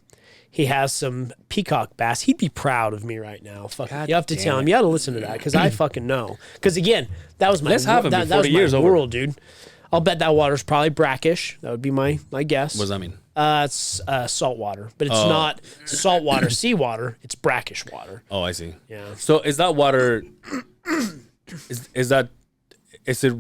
He has some peacock bass. He'd be proud of me right now. Fuck, God you have to damn tell him. it. You got to listen to that because I fucking know. Because again, that was my Let's have him that before was the my year's over. world, dude. I'll bet that water's probably brackish. That would be my guess. What does that mean? It's salt water, but it's not salt water, seawater. It's brackish water. Oh, I see. Yeah. So is that water? Is it?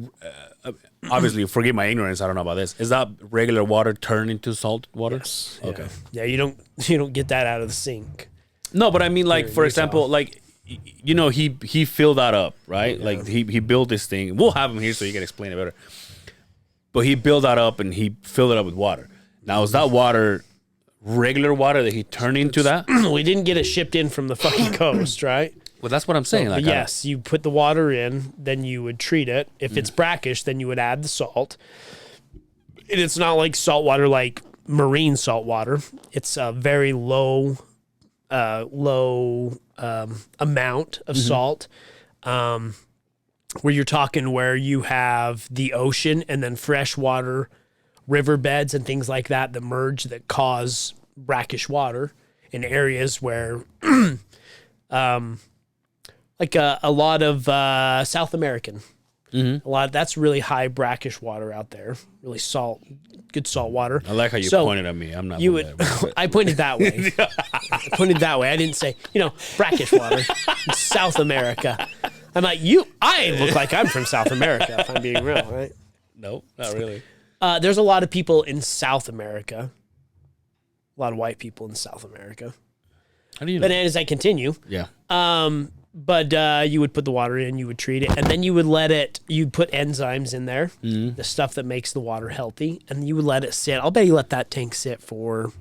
Obviously, forgive my ignorance. I don't know about this. Is that regular water turned into salt water? Yes. Okay. Yeah, you don't get that out of the sink. No, but I mean, like, Here in for Utah. example, like, you know, he filled that up, right? Like he built this thing. We'll have him here so you can explain it better. But he built that up and he filled it up with water. Now, is that water regular water that he turned into that? We didn't get it shipped in from the fucking coast, right? Well, that's what I'm saying. But yes, you put the water in, then you would treat it. If it's brackish, then you would add the salt. And it's not like salt water, like marine salt water. It's a very low amount of salt. Where you're talking where you have the ocean and then freshwater riverbeds and things like that merge that cause brackish water in areas where like a lot of South American. A lot that's really high brackish water out there. Really good salt water. I like how you pointed at me. I'm not. You would. I pointed that way. I pointed that way. I didn't say brackish water in South America. I'm like I look like I'm from South America. If I'm being real, right? Nope, not really. There's a lot of people in South America. A lot of white people in South America. How do you know? But as I continue, Yeah. But you would put the water in, you would treat it, and then you would you'd put enzymes in there, the stuff that makes the water healthy, and you would let it sit. I'll bet he let that tank sit for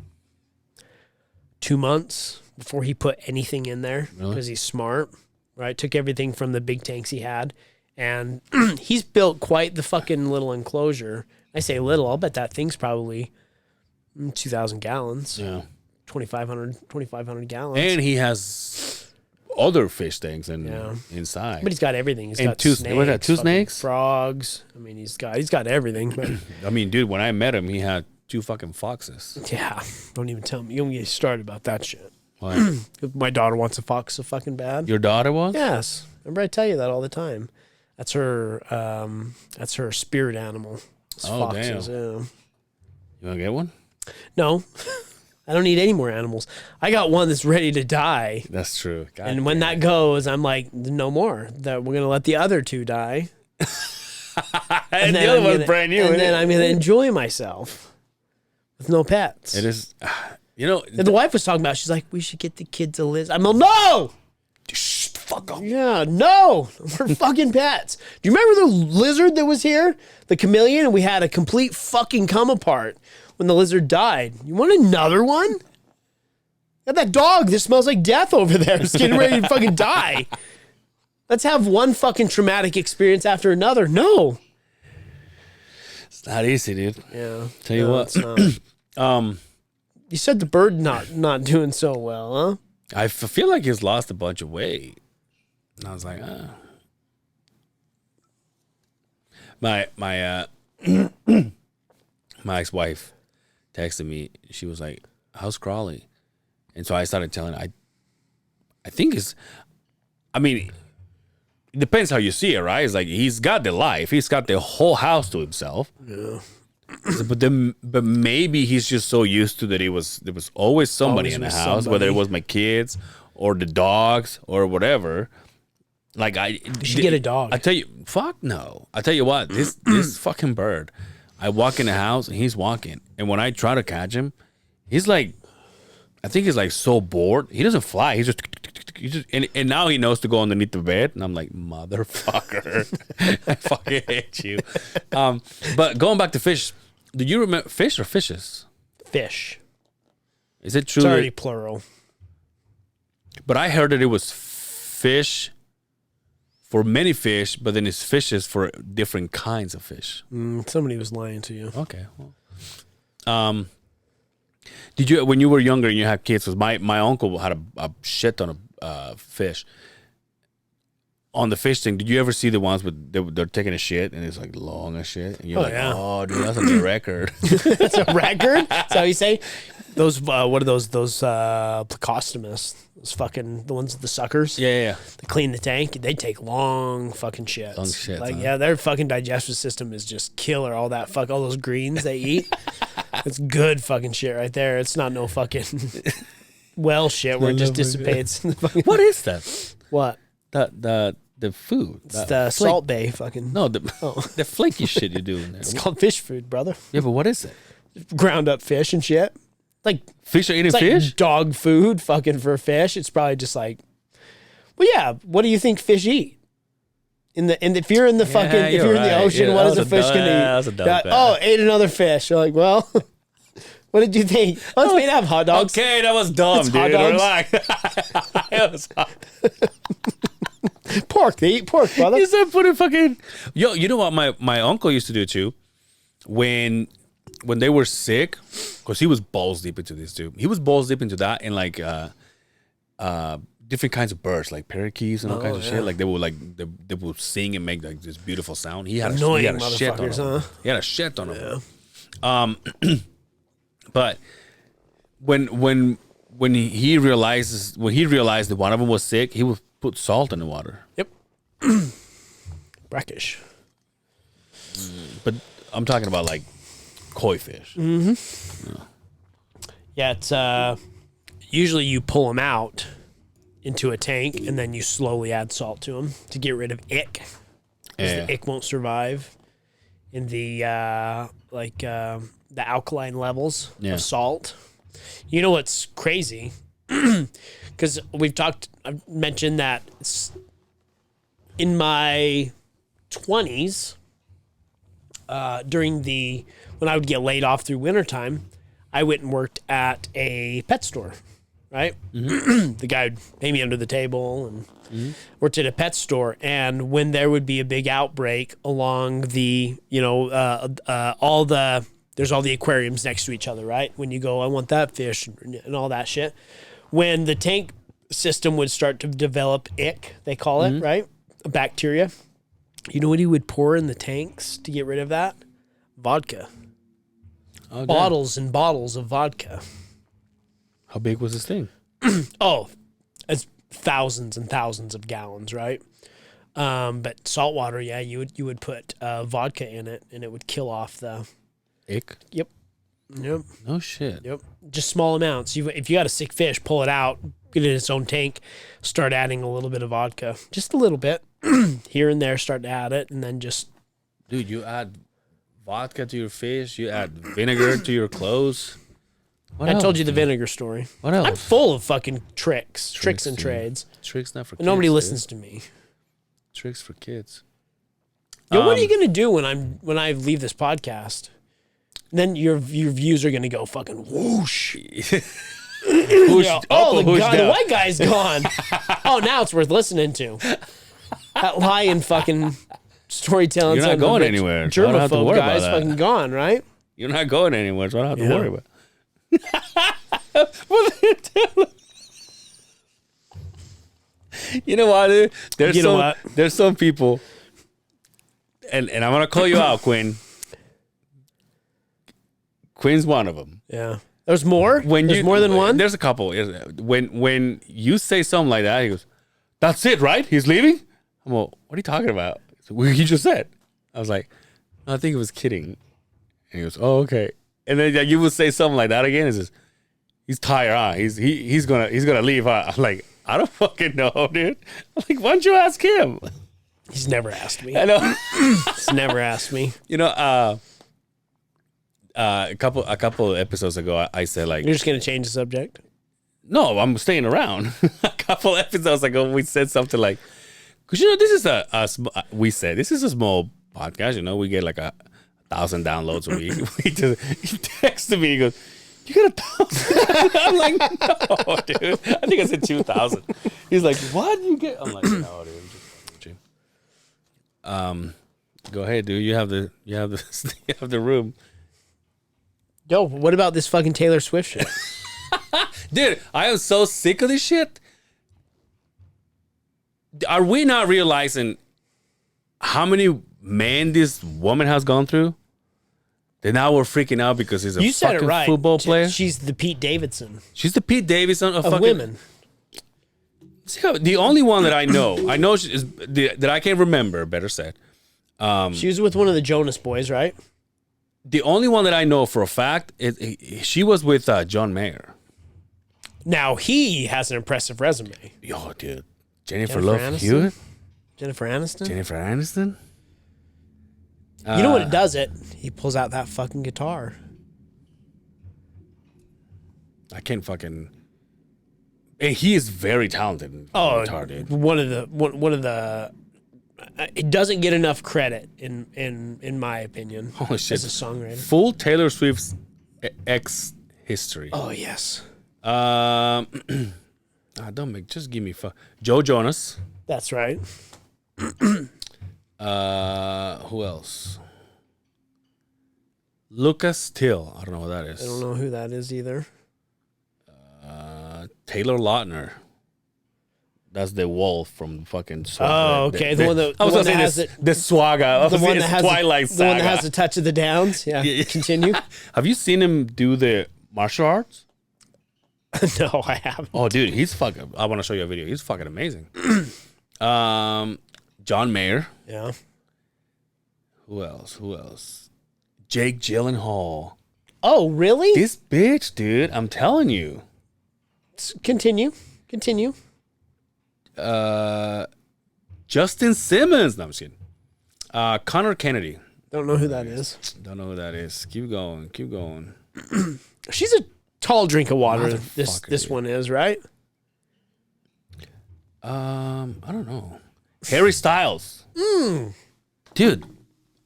2 months before he put anything in there because he's smart, right? Took everything from the big tanks he had, and he's built quite the fucking little enclosure. I say little, I'll bet that thing's probably 2,000 gallons. Yeah. 2,500 gallons. And he has other fish tanks inside. But he's got everything. He's And got two- snakes, what is that, two fucking snakes? frogs. I mean, he's got everything. But I mean, dude, when I met him, he had 2 fucking foxes. yeah, don't even tell me. You don't get started about that shit. What? My daughter wants a fox so fucking bad. Your daughter was? Yes, remember I tell you that all the time. That's her. That's her spirit animal. It's foxes. Damn. Yeah. You want to get one? No, I don't need any more animals. I got one that's ready to die. That's true. God And when that goes, I'm like, no more. That we're gonna let the other 2 die. and the then other I'm one's gonna- brand new. And then I'm gonna enjoy myself with no pets. It is, you know, And the wife was talking about. She's like, we should get the kids a lizard. I'm like, no. shh, fuck off. Yeah, no. We're fucking pets. Do you remember the lizard that was here, the chameleon, and we had a complete fucking come apart when the lizard died? You want another one? Got that dog that smells like death over there. It's getting ready to fucking die. Let's have one fucking traumatic experience after another. No. It's not easy, dude. Yeah. Tell you what. It's not. You said the bird not doing so well, huh? I feel like he's lost a bunch of weight. And I was like, My my ex-wife texted me. She was like, how's Crawley? And so I started telling her, I think I mean, it depends how you see it, right? It's like he's got the life. He's got the whole house to himself. Yeah. But maybe he's just so used to that there was always somebody in the house, whether it was my kids or the dogs or whatever. Like You should get a dog. I tell you, fuck no. I tell you what, this fucking bird. I walk in the house and he's walking, and when I try to catch him, he's like, I think he's like so bored. He doesn't fly. He's just and now he knows to go underneath the bed, and I'm like, motherfucker, I fucking hate you. But going back to fish, do you remember fish or fishes? Fish. Is it true? It's already plural. But I heard that it was fish for many fish, but then it's fishes for different kinds of fish. Somebody was lying to you. Okay. Well, did you, when you were younger and you had kids, because my uncle had a shit ton of fish. On the fish thing, did you ever see the ones with they're taking a shit and it's like long as shit? And you're like, yeah. oh, dude, that's a record. That's a record? That's how you say? Those what are those plecostomus? Those fucking the ones with the suckers. Yeah. They clean the tank. They take long fucking shits. Long shits, Like huh? their fucking digestive system is just killer. All those greens they eat. It's good fucking shit right there. It's not no fucking well shit where it just dissipates. What is that? What? The food. It's the Salt Bay fucking. No, the flaky shit you do in there. It's called fish food, brother. Yeah, but what is it? Ground up fish and shit. Like Fish are eating it's like fish? dog food fucking for fish. It's probably just like, well, yeah. What do you think fish eat? If you're in the fucking if you're in the ocean, what is a fish gonna eat? That's a dumb Oh, ate another fish. You're like, well, what did you think? Oh, it's made out of hot dogs. Okay, that was dumb, It's dude. hot dogs. Relax. It was hot. Pork. They eat pork, brother. You said put it fucking. Yo, you know what my uncle used to do too, when they were sick, because he was balls deep into this too. He was balls deep into that and like different kinds of birds, like parakeets and all kinds of shit. Like they would sing and make like this beautiful sound. He had a shit on them. He had a shit on them. Yeah. But when he realized that one of them was sick, he would put salt in the water. Yep. Brackish. But I'm talking about like koi fish. Mm-hmm. Yeah, it's usually you pull them out into a tank and then you slowly add salt to them to get rid of ick. Because the ick won't survive in the alkaline levels of salt. You know what's crazy? Because I've mentioned that in my 20s, when I would get laid off through wintertime, I went and worked at a pet store, right? Mm-hmm. The guy would pay me under the table and worked at a pet store. And when there would be a big outbreak along the, there's all the aquariums next to each other, right? When you go, I want that fish and all that shit. When the tank system would start to develop ick, they call it, right? A bacteria. You know what he would pour in the tanks to get rid of that? Vodka. Okay. Bottles and bottles of vodka. How big was this thing? It's thousands and thousands of gallons, right? But salt water, yeah, you would put vodka in it, and it would kill off the ick. Yep. No shit. Yep. Just small amounts. If you got a sick fish, pull it out, get it in its own tank, start adding a little bit of vodka, just a little bit here and there. Start to add it, and then just. Dude, you add vodka to your fish. You add vinegar to your clothes. I told you the vinegar story. What else? I'm full of fucking tricks and trades. Tricks not for kids. Nobody listens to me. Tricks for kids. Yo, what are you gonna do when I leave this podcast? Then your views are gonna go fucking whoosh. The white guy's gone. Oh, now it's worth listening to. That lying fucking storytelling. You're not going anywhere. So germaphobe guy's fucking gone, right? You're not going anywhere, so I don't have to worry about it. You know what, dude? There's some people, and I'm gonna call you out, Quinn. Quinn's one of them. Yeah. There's more? There's more than one? There's a couple. When you say something like that, he goes, "That's it, right? He's leaving?" I'm like, "What are you talking about?" Well, he just said. I was like, "No, I think he was kidding." And he goes, "Oh, okay." And then you would say something like that again. He says, "He's tired, huh? He's gonna leave, huh?" I'm like, "I don't fucking know, dude." I'm like, why don't you ask him? He's never asked me. I know. He's never asked me. You know, a couple episodes ago, I said like, you're just gonna change the subject. No, I'm staying around. A couple episodes ago, we said something like, because this is we said this is a small podcast. You know, we get like 1,000 downloads a week. He texted me. He goes, "You got 1,000?" I'm like, "No, dude. I think I said 2,000." He's like, "What you get?" I'm like, "No, dude. I'm just fucking with you." Go ahead, dude. You have the room. Yo, what about this fucking Taylor Swift shit? Dude, I am so sick of this shit. Are we not realizing how many men this woman has gone through? Then now we're freaking out because he's a You said it fucking right. football player. She's the Pete Davidson She's the Pete Davidson of fucking women. See how, the only one that I know she is that I can remember. Better said, She was with one of the Jonas Boys, right? the only one that I know for a fact is she was with John Mayer. Now he has an impressive resume. Yo, dude, Jennifer Love Hewitt, Jennifer Aniston. Jennifer Aniston. You know what it does? It he pulls out that fucking guitar. I can't fucking. And he is very talented. Guitar, dude. One of the. It doesn't get enough credit in my opinion. Holy shit! As a songwriter. Full Taylor Swift's X history. Oh yes. Don't make. Just give me Joe Jonas. That's right. Who else? Lucas Till. I don't know who that is. I don't know who that is either. Taylor Lautner. That's the wolf from fucking. Oh, okay. The one that I was the gonna one that say has the Swaga. the one that has Twilight the one that Saga. has a touch of the downs. Yeah. Continue. Have you seen him do the martial arts? No, I haven't. Oh, dude, he's fucking. I want to show you a video. He's fucking amazing. John Mayer. Yeah. Who else? Jake Gyllenhaal. Oh, really? This bitch, dude. I'm telling you. Continue. Justin Simmons. No, I'm just kidding. Connor Kennedy. Don't know who that is. Don't know who that is. Keep going. She's a tall drink of water. This Motherfucker, one is, right? I don't know. Harry Styles. Dude,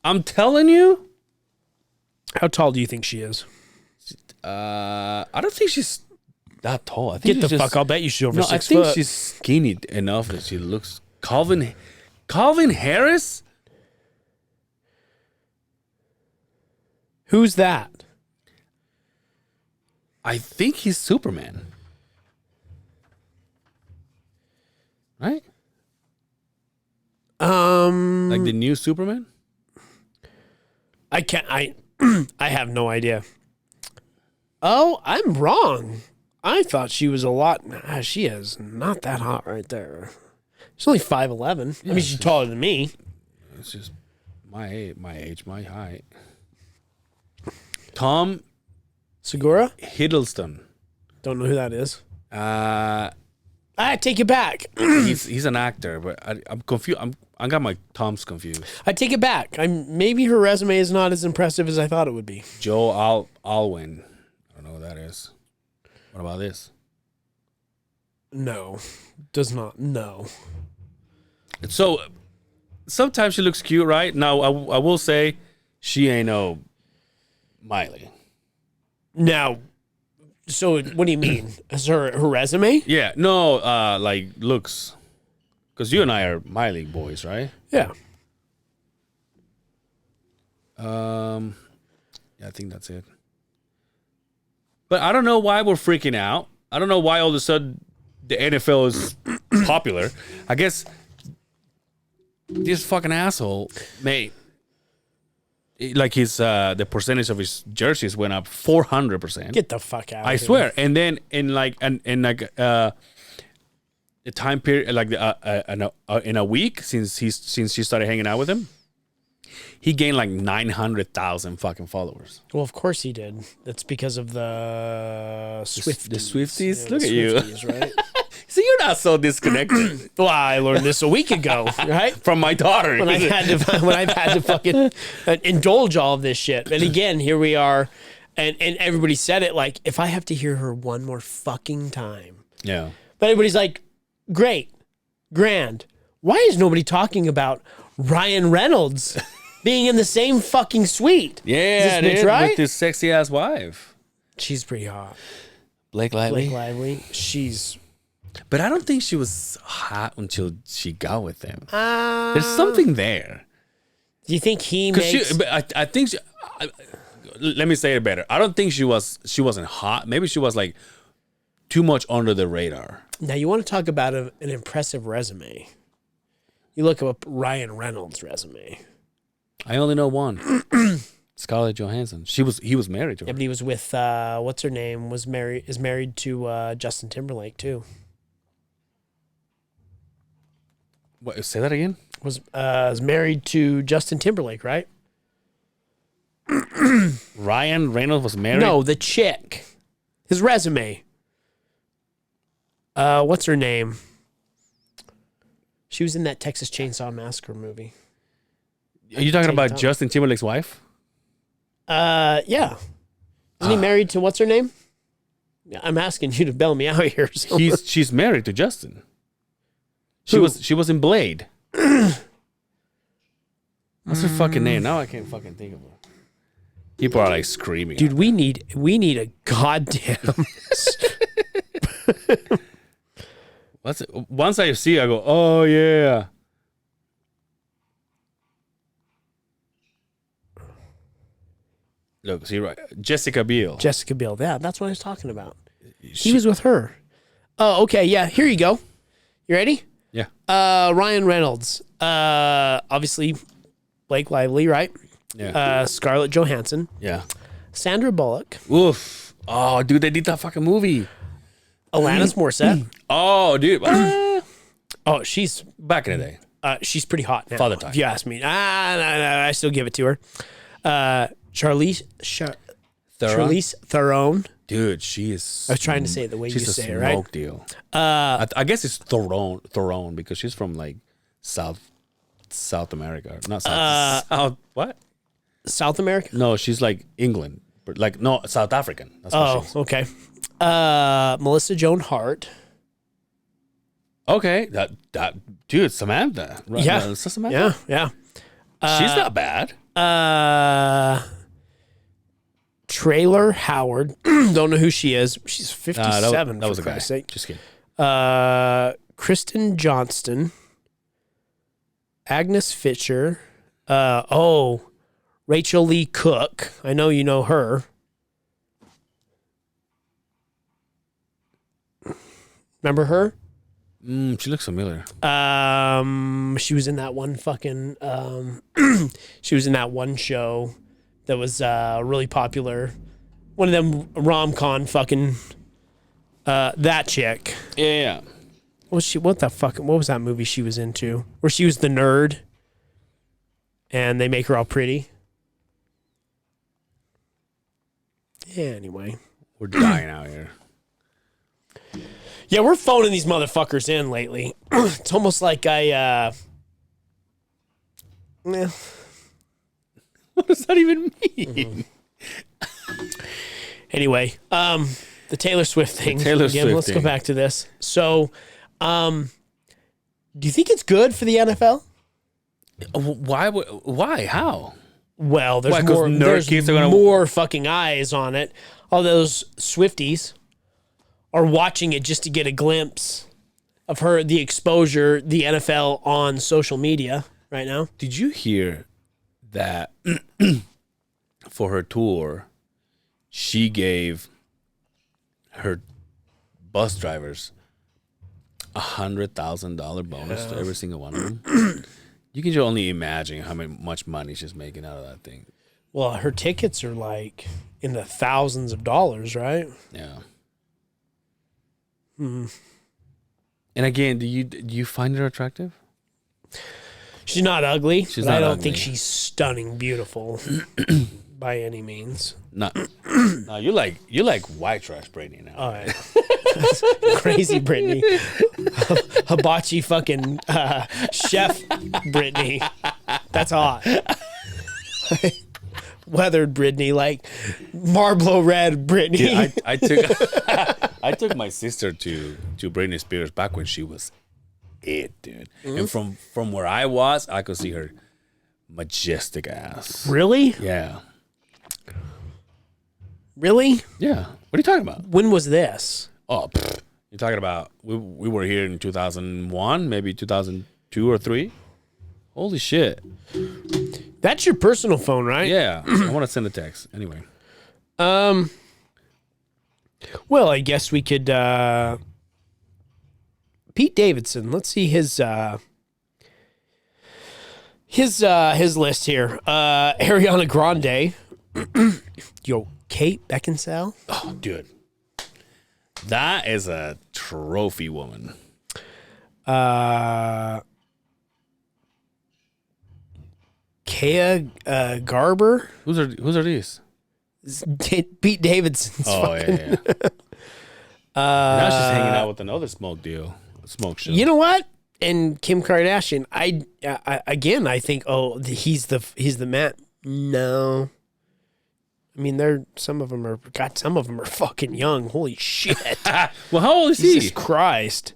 I'm telling you. How tall do you think she is? I don't think she's that tall. I think Get the fuck. I'll bet you she's over 6 I think foot. she's skinny enough that she looks. Calvin Harris. Who's that? I think he's Superman. Right? Like the new Superman? I can't. I have no idea. Oh, I'm wrong. I thought she was a lot. Nah, she is not that hot right there. She's only 5'11". I mean, she's taller than me. It's just my age, my height. Tom Segura? Hiddleston. Don't know who that is. I I take it back. he's an actor, but I'm confused. I got my Toms confused. I take it back. Maybe her resume is not as impressive as I thought it would be. Joe Alwyn. I don't know who that is. What about this? No, does not. No. So sometimes she looks cute, right? Now I will say she ain't no Miley. Now, so what do you mean? Is her resume? Yeah, no, like looks. Because you and I are Miley boys, right? Yeah. Yeah, I think that's it. But I don't know why we're freaking out. I don't know why all of a sudden the NFL is popular. I guess this fucking asshole made like his the percentage of his jerseys went up 400%. Get the fuck out. I swear. And then in the time period, like in a week since she started hanging out with him, he gained like 900,000 fucking followers. Well, of course he did. That's because of the Swifties. The Swifties? Yeah, Look the at you. Swifties, right? So you're not so disconnected. Well, I learned this a week ago, right? From my daughter. When I've had to fucking indulge all of this shit. And again, here we are, and everybody said it like, if I have to hear her one more fucking time. Yeah. But everybody's like, great, grand. Why is nobody talking about Ryan Reynolds being in the same fucking suite? Yeah, this bitch, dude, right? with his sexy ass wife. She's pretty hot. Blake Lively. Blake Lively. She's. But I don't think she was hot until she got with him. There's There's something there. Do you think he makes? I think let me say it better. I don't think she wasn't hot. Maybe she was like too much under the radar. Now you want to talk about an impressive resume? You look up Ryan Reynolds' resume. I only know one. Scarlett Johansson. He was married to her. Yeah, but he was with what's her name? Is married to Justin Timberlake too. What, say that again? Was married to Justin Timberlake, right? Ryan Reynolds was married? No, the chick. His resume. What's her name? She was in that Texas Chainsaw Massacre movie. Are you talking about Justin Timberlake's wife? Yeah. Isn't he married to what's her name? Yeah, I'm asking you to bail me out here. So. She's married to Justin. She was in Blade. What's her fucking name? Now I can't fucking think of her. People are like screaming. Dude, we need a goddamn. Once I see, I go, oh yeah. Look, see right, Jessica Biel. Jessica Biel. Yeah, that's what I was talking about. He was with her. Oh, okay. Yeah, here you go. You ready? Yeah. Ryan Reynolds. Obviously, Blake Lively, right? Yeah. Scarlett Johansson. Yeah. Sandra Bullock. Oof. Oh, dude, they did that fucking movie. Alanis Morissette. Oh, dude. Oh, she's Back in the day. she's pretty hot now. Father time. If you ask me. No, I still give it to her. Charlize Theron. Dude, she is. I was trying to say it the way you say it, right? She's a smoke deal. I guess it's Theron because she's from like South America, not South. What? South America? No, she's like England, but like no South African. That's what she's. Okay. Melissa Joan Hart. Okay, that dude, Samantha. Right? Yeah, No, Samantha. Yeah. She's not bad. Trailer Howard. Don't know who she is. She's 57. That was a for guy. Christ's sake. Just kidding. Kristen Johnston. Agnes Fisher. Rachel Lee Cook. I know you know her. Remember her? She looks familiar. She was in that one fucking. She was in that one show that was really popular. One of them rom-com fucking. That chick. Yeah. What was that movie she was into? Where she was the nerd. And they make her all pretty. Yeah. Anyway, We're dying out here. yeah, we're phoning these motherfuckers in lately. It's almost like What does that even mean? Anyway, the Taylor Swift thing. Swift Let's go thing. back to this. So, do you think it's good for the NFL? Why? How? Well, Why, 'cause nerd kids are gonna- more fucking eyes on it. All those Swifties are watching it just to get a glimpse of the exposure, the NFL on social media right now. Did you hear that for her tour, she gave her bus drivers $100,000 bonus to every single one of them? You can just only imagine how much money she's making out of that thing. Well, her tickets are like in the thousands of dollars, right? Yeah. And again, do you find her attractive? She's not ugly. She's but I not don't ugly. think she's stunning beautiful by any means. No, you like white trash Brady now. All right. Crazy Brittany. Hibachi fucking chef Brittany. That's hot. Weathered Brittany, like Marlboro red Brittany. Dude, I I took my sister to Britney Spears back when she was it, dude. And from where I was, I could see her majestic ass. Really? Yeah. Really? Yeah. What are you talking about? When was this? Oh, you're talking about we were here in 2001, maybe 2002 or 3. Holy shit. That's your personal phone, right? Yeah. I want to send a text. Anyway. Well, I guess we could Pete Davidson. Let's see his list here. Ariana Grande Yo, Kate Beckinsale. Oh, dude. That is a trophy woman. Kea Garber. Who's are these? Pete Davidson's fucking. Yeah. Now she's hanging out with another smoke show. You know what? And Kim Kardashian. I think he's the man. No. I mean, some of them are fucking young. Holy shit. Well, how old is he? Jesus Christ.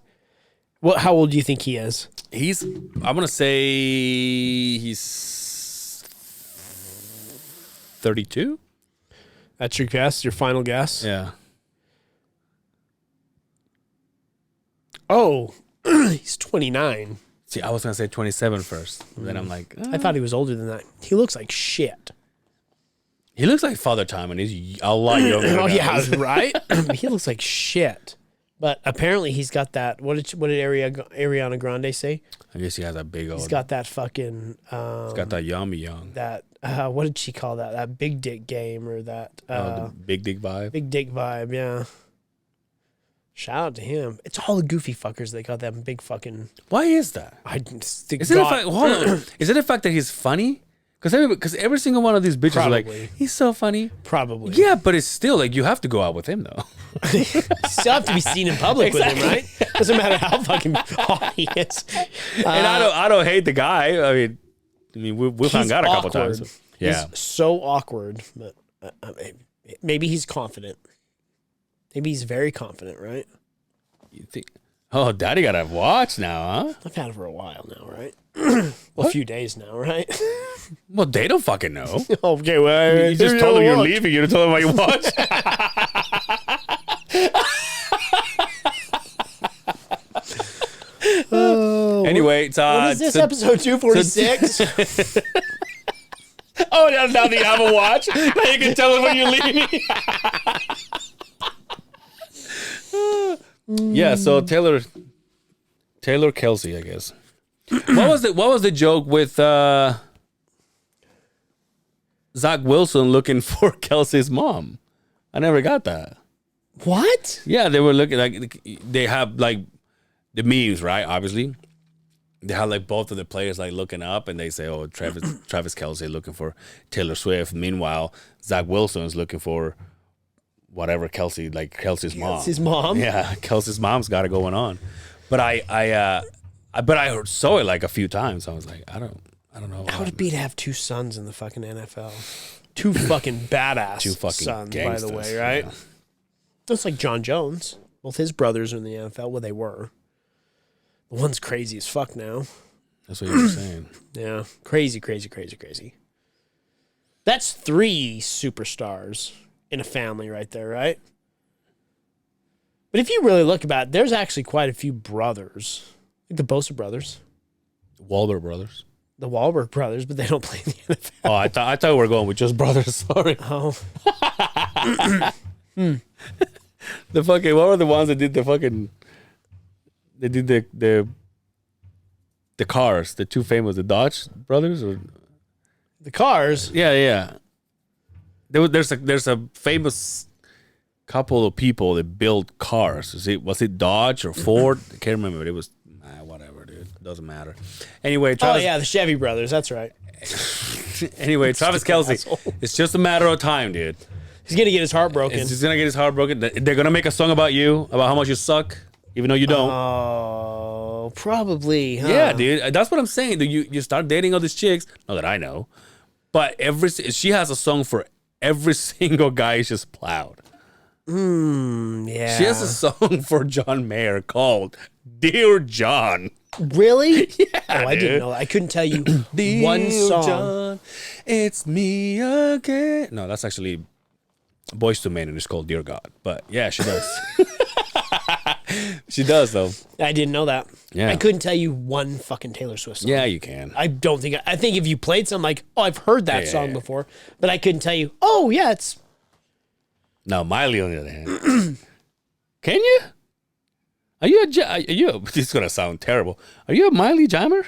How old do you think he is? I'm going to say he's 32. That's your guess? Your final guess? Yeah. Oh, he's 29. See, I was going to say 27 first. Then I'm like, I thought he was older than that. He looks like shit. He looks like Father Time, and he's a lot younger. Oh, yeah, right? He looks like shit. But apparently he's got that. What did Ariana Grande say? I guess he has that big old. He's got that fucking. He's got that yummy young. That what did she call that? That big dick game or that? The big dick vibe. Big dick vibe, yeah. Shout out to him. It's all the goofy fuckers that got that big fucking. Why is that? Is it the fact that he's funny? Because every single one of these bitches are like, he's so funny. Probably. Yeah, but it's still like you have to go out with him though. You still have to be seen in public with him, right? Doesn't matter how fucking hot he is. And I don't hate the guy. I mean we've hung out a couple times. Yeah. He's so awkward, but maybe he's confident. Maybe he's very confident, right? You think? Oh, Daddy got a watch now, huh? I've had it for a while now, right? A few days now, right? Well, they don't fucking know. Okay, well, you just told them you're leaving. You didn't tell them what you watch. Anyway, what is this episode 246? Oh, now that you have a watch, now you can tell them when you're leaving. Yeah, so Taylor Kelsey, I guess. What was the joke with Zach Wilson looking for Kelsey's mom? I never got that. What? Yeah, they were looking like they have like the memes, right? Obviously, they have like both of the players like looking up, and they say, "Oh, Travis Kelsey looking for Taylor Swift." Meanwhile, Zach Wilson is looking for whatever Kelsey's mom. His mom. Yeah, Kelsey's mom's got it going on. But I saw it like a few times. I was like, I don't know. How would it be to have two sons in the fucking NFL? Two fucking badass sons, gangsters, by the way, right? Yeah. That's like John Jones. Both his brothers are in the NFL. Well, they were. The one's crazy as fuck now. That's what you were saying. Yeah, crazy. That's 3 superstars in a family right there, right? But if you really look about it, there's actually quite a few brothers. Like the Bosa brothers. Wahlberg brothers. The Wahlberg brothers, but they don't play in the NFL. Oh, I thought we were going with just brothers. Sorry. Oh. The fucking, what were the ones that did the fucking, they did the cars, the two famous, the Dodge brothers? Or The Cars? Yeah. There's a famous couple of people that build cars. Was it Dodge or Ford? I can't remember. It was whatever, dude. It doesn't matter. Anyway, the Chevy brothers. That's right. Anyway, Travis Kelsey. It's just a matter of time, dude. He's gonna get his heart broken. He's gonna get his heart broken. They're gonna make a song about you, about how much you suck, even though you don't. Oh, probably. Huh? Yeah, dude. That's what I'm saying. You start dating all these chicks. Not that I know, but she has a song for every single guy she's plowed. Yeah. She has a song for John Mayer called "Dear John." Really? Yeah, I didn't know that. I couldn't tell you one song. John, it's me again. No, that's actually Boyz II Men, and it's called "Dear God." But yeah, she does. She does though. I didn't know that. Yeah. I couldn't tell you one fucking Taylor Swift song. Yeah, you can. I think if you played some, like, oh, I've heard that song before, but I couldn't tell you, oh, yeah, it's. No, Miley on the other hand. Can you? Are you this is going to sound terrible. Are you a Miley Jammer?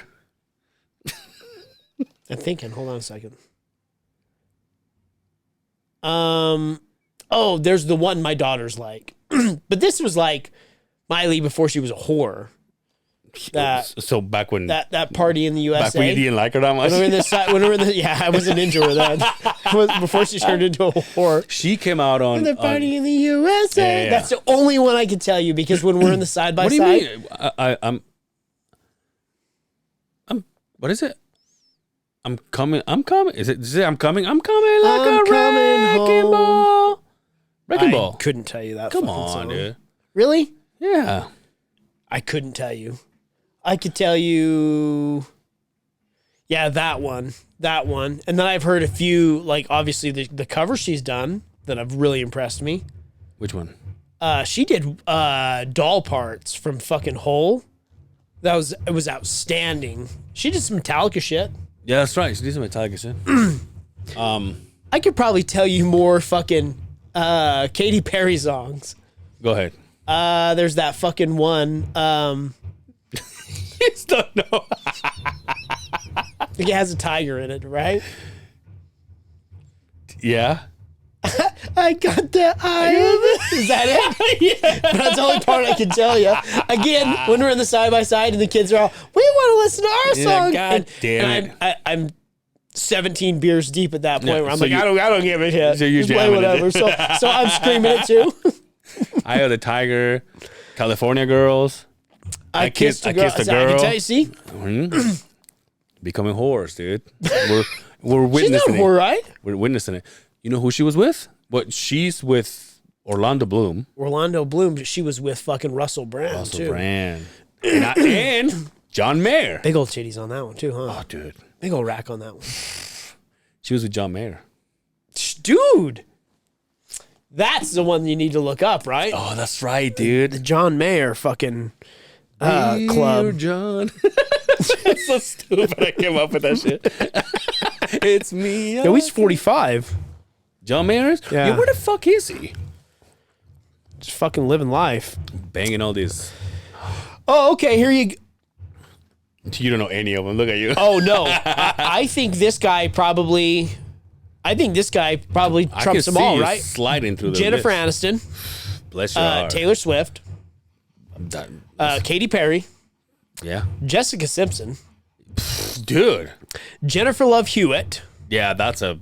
I'm thinking. Hold on a second. Oh, there's the one my daughter's like. But this was like Miley before she was a whore. So back when that party in the USA. back when you didn't like her that much. I was a ninja with that. Before she turned into a whore. She came out on The party in the USA. Yeah. That's the only one I can tell you because when we're in the side by What do you side. mean? I'm. What is it? I'm coming. Is it I'm coming like I'm a coming wrecking home. ball? Wrecking I ball. couldn't tell you that. Come fucking on, song. dude. Really? Yeah. I couldn't tell you. I could tell you. Yeah, that one. And then I've heard a few, like obviously the cover she's done that have really impressed me. Which one? She did doll parts from fucking Hole. It was outstanding. She did some Metallica shit. Yeah, that's right. She did some Metallica shit. I could probably tell you more fucking Katy Perry songs. Go ahead. There's that fucking one. You still know. I think it has a tiger in it, right? Yeah. I got the eye of it. Is that it? Yeah. That's the only part I can tell you. Again, when we're in the side by side and the kids are all, we want to listen to our song. God damn it. I'm 17 beers deep at that point Yeah, where I'm so like, I don't give a shit. So you're Just play jamming it. whatever. So I'm screaming it too. Eye of the Tiger, California Girls. I kissed a girl. I I can tell you, see? Becoming whores, dude. We're She's witnessing not a whore, it. right? We're witnessing it. You know who she was with? What? She's with Orlando Bloom. Orlando Bloom, she was with fucking Russell Brand, too. Brand. And John Mayer. Big old titties on that one, too, huh? Oh, dude. Big old rack on that one. She was with John Mayer. Dude! That's the one you need to look up, right? Oh, that's right, dude. The John Mayer fucking Dear club. John. That's so stupid. I came up with that shit. It's me. Yo, he's 45. John Mayer is? Yeah. Where the fuck is he? Just fucking living life. Banging all these. Oh, okay, here you go. You don't know any of them. Look at you. Oh, no. I think this guy probably trumps them all, right? Sliding through the Jennifer list. Aniston, Bless your heart. Taylor Swift, I'm done. Katy Perry, Yeah. Jessica Simpson, Dude. Jennifer Love Hewitt, Yeah, that's a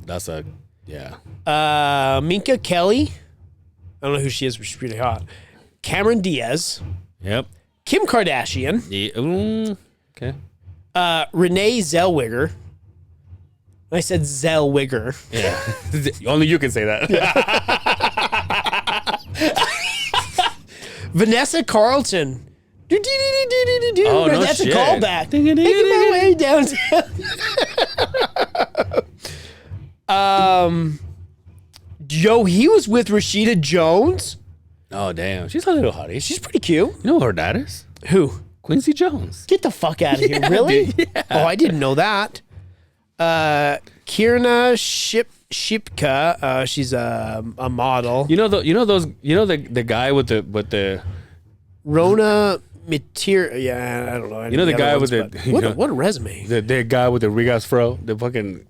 yeah. Minka Kelly. I don't know who she is, but she's pretty hot. Cameron Diaz, Yep. Kim Kardashian, Yeah. Okay. Renee Zellweger. I said Zellweger. Yeah. Only you can say that. Vanessa Carlton. Oh, no That's shit. a callback. Making my way downtown. Joe, he was with Rashida Jones. Oh, damn. She's a little hottie. She's pretty cute. You know who her dad is? Who? Quincy Jones. Get the fuck out of here. Really? Dude, yeah. Oh, I didn't know that. Kierna Shipka. She's a model. You know the guy with the Rona Material. Yeah, I don't know. You know the guy with the what a resume. the guy with the Rigas fro, the fucking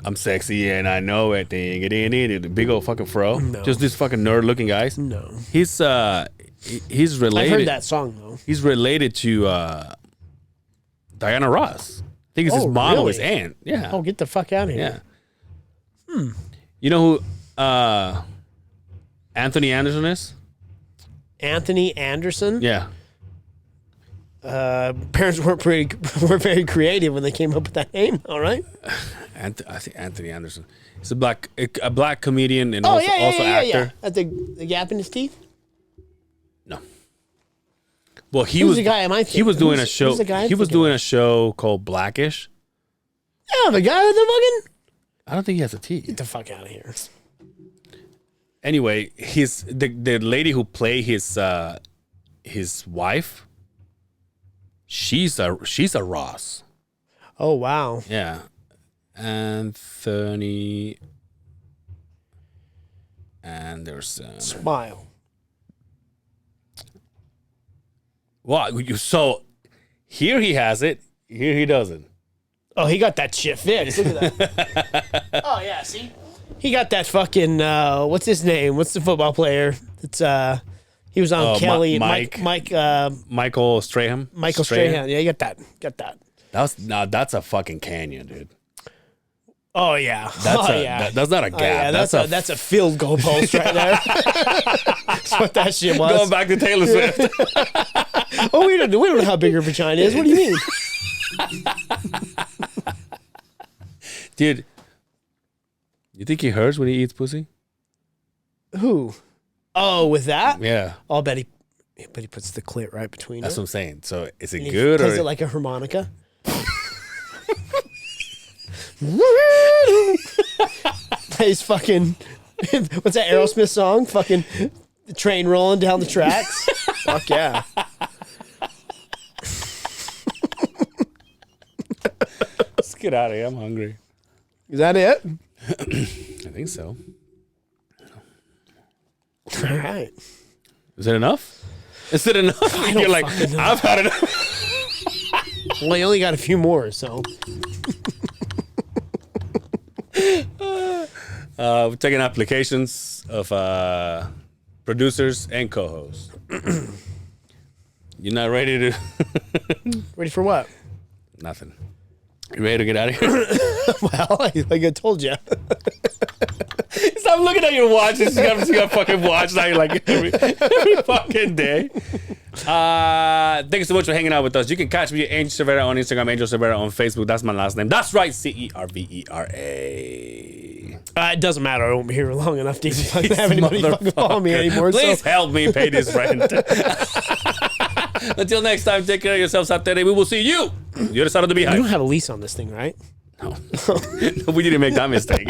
I'm sexy and I know it thing. The big old fucking fro. No. Just this fucking nerd looking guys. No. He's related. I've heard that song though. He's related to Diana Ross. I think it's his mom or his really? aunt. Yeah. Oh, get the fuck out of here. Yeah. You know who Anthony Anderson is? Anthony Anderson. Yeah. Parents weren't very creative when they came up with that name. All right. I think Anthony Anderson. He's a black comedian and Oh also yeah. actor. At the gap in his teeth. No. Well, Who's the guy am I he was thinking? doing Who's- a show. who's the guy I'm He was thinking doing a show called Blackish. Yeah, the guy with the fucking. I don't think he has a T. Get the fuck out of here. Anyway, the lady who played his wife. She's a Ross. Oh wow. Yeah. Anthony Anderson. Smile. Wow. So here he has it. Here he doesn't. Oh, he got that shit fixed. Look at that. Oh yeah, see. He got that fucking what's his name? What's the football player? It's he was on Kelly. Michael Strahan. Michael Strahan. Yeah, you got that. Got that. That's a fucking canyon, dude. Oh yeah. That's not a gap. That's a field goal post right there. That's what that shit was. Going back to Taylor Swift. Oh, we don't know how big her vagina is. What do you mean? Dude, you think he hurts when he eats pussy? Who? Oh, with that? Yeah. I'll bet he puts the clit right between. That's it. what I'm saying. So is it And good he or plays it like a harmonica? Plays fucking what's that Aerosmith song? Fucking train rolling down the tracks. Fuck yeah. Let's get out of here. I'm hungry. Is that it? I think so. All right. Is it enough? Is it enough? You're like, I've had enough. Well, you only got a few more, so. We're taking applications of producers and co-hosts. You're not ready to... Ready for what? Nothing. You ready to get out of here? Well, like I told you. Stop looking at your watch. You got fucking watch now. You're like every fucking day. Thank you so much for hanging out with us. You can catch me at Angel Cervera on Instagram, Angel Cervera on Facebook. That's my last name. That's right, Cervera. It doesn't matter. I won't be here long enough to even fucking have anybody fucking follow me anymore. Please help me pay this rent. Until next time, take care of yourselves out there. We will see you the other side of the Beehive. You don't have a lease on this thing, right? No. We didn't make that mistake.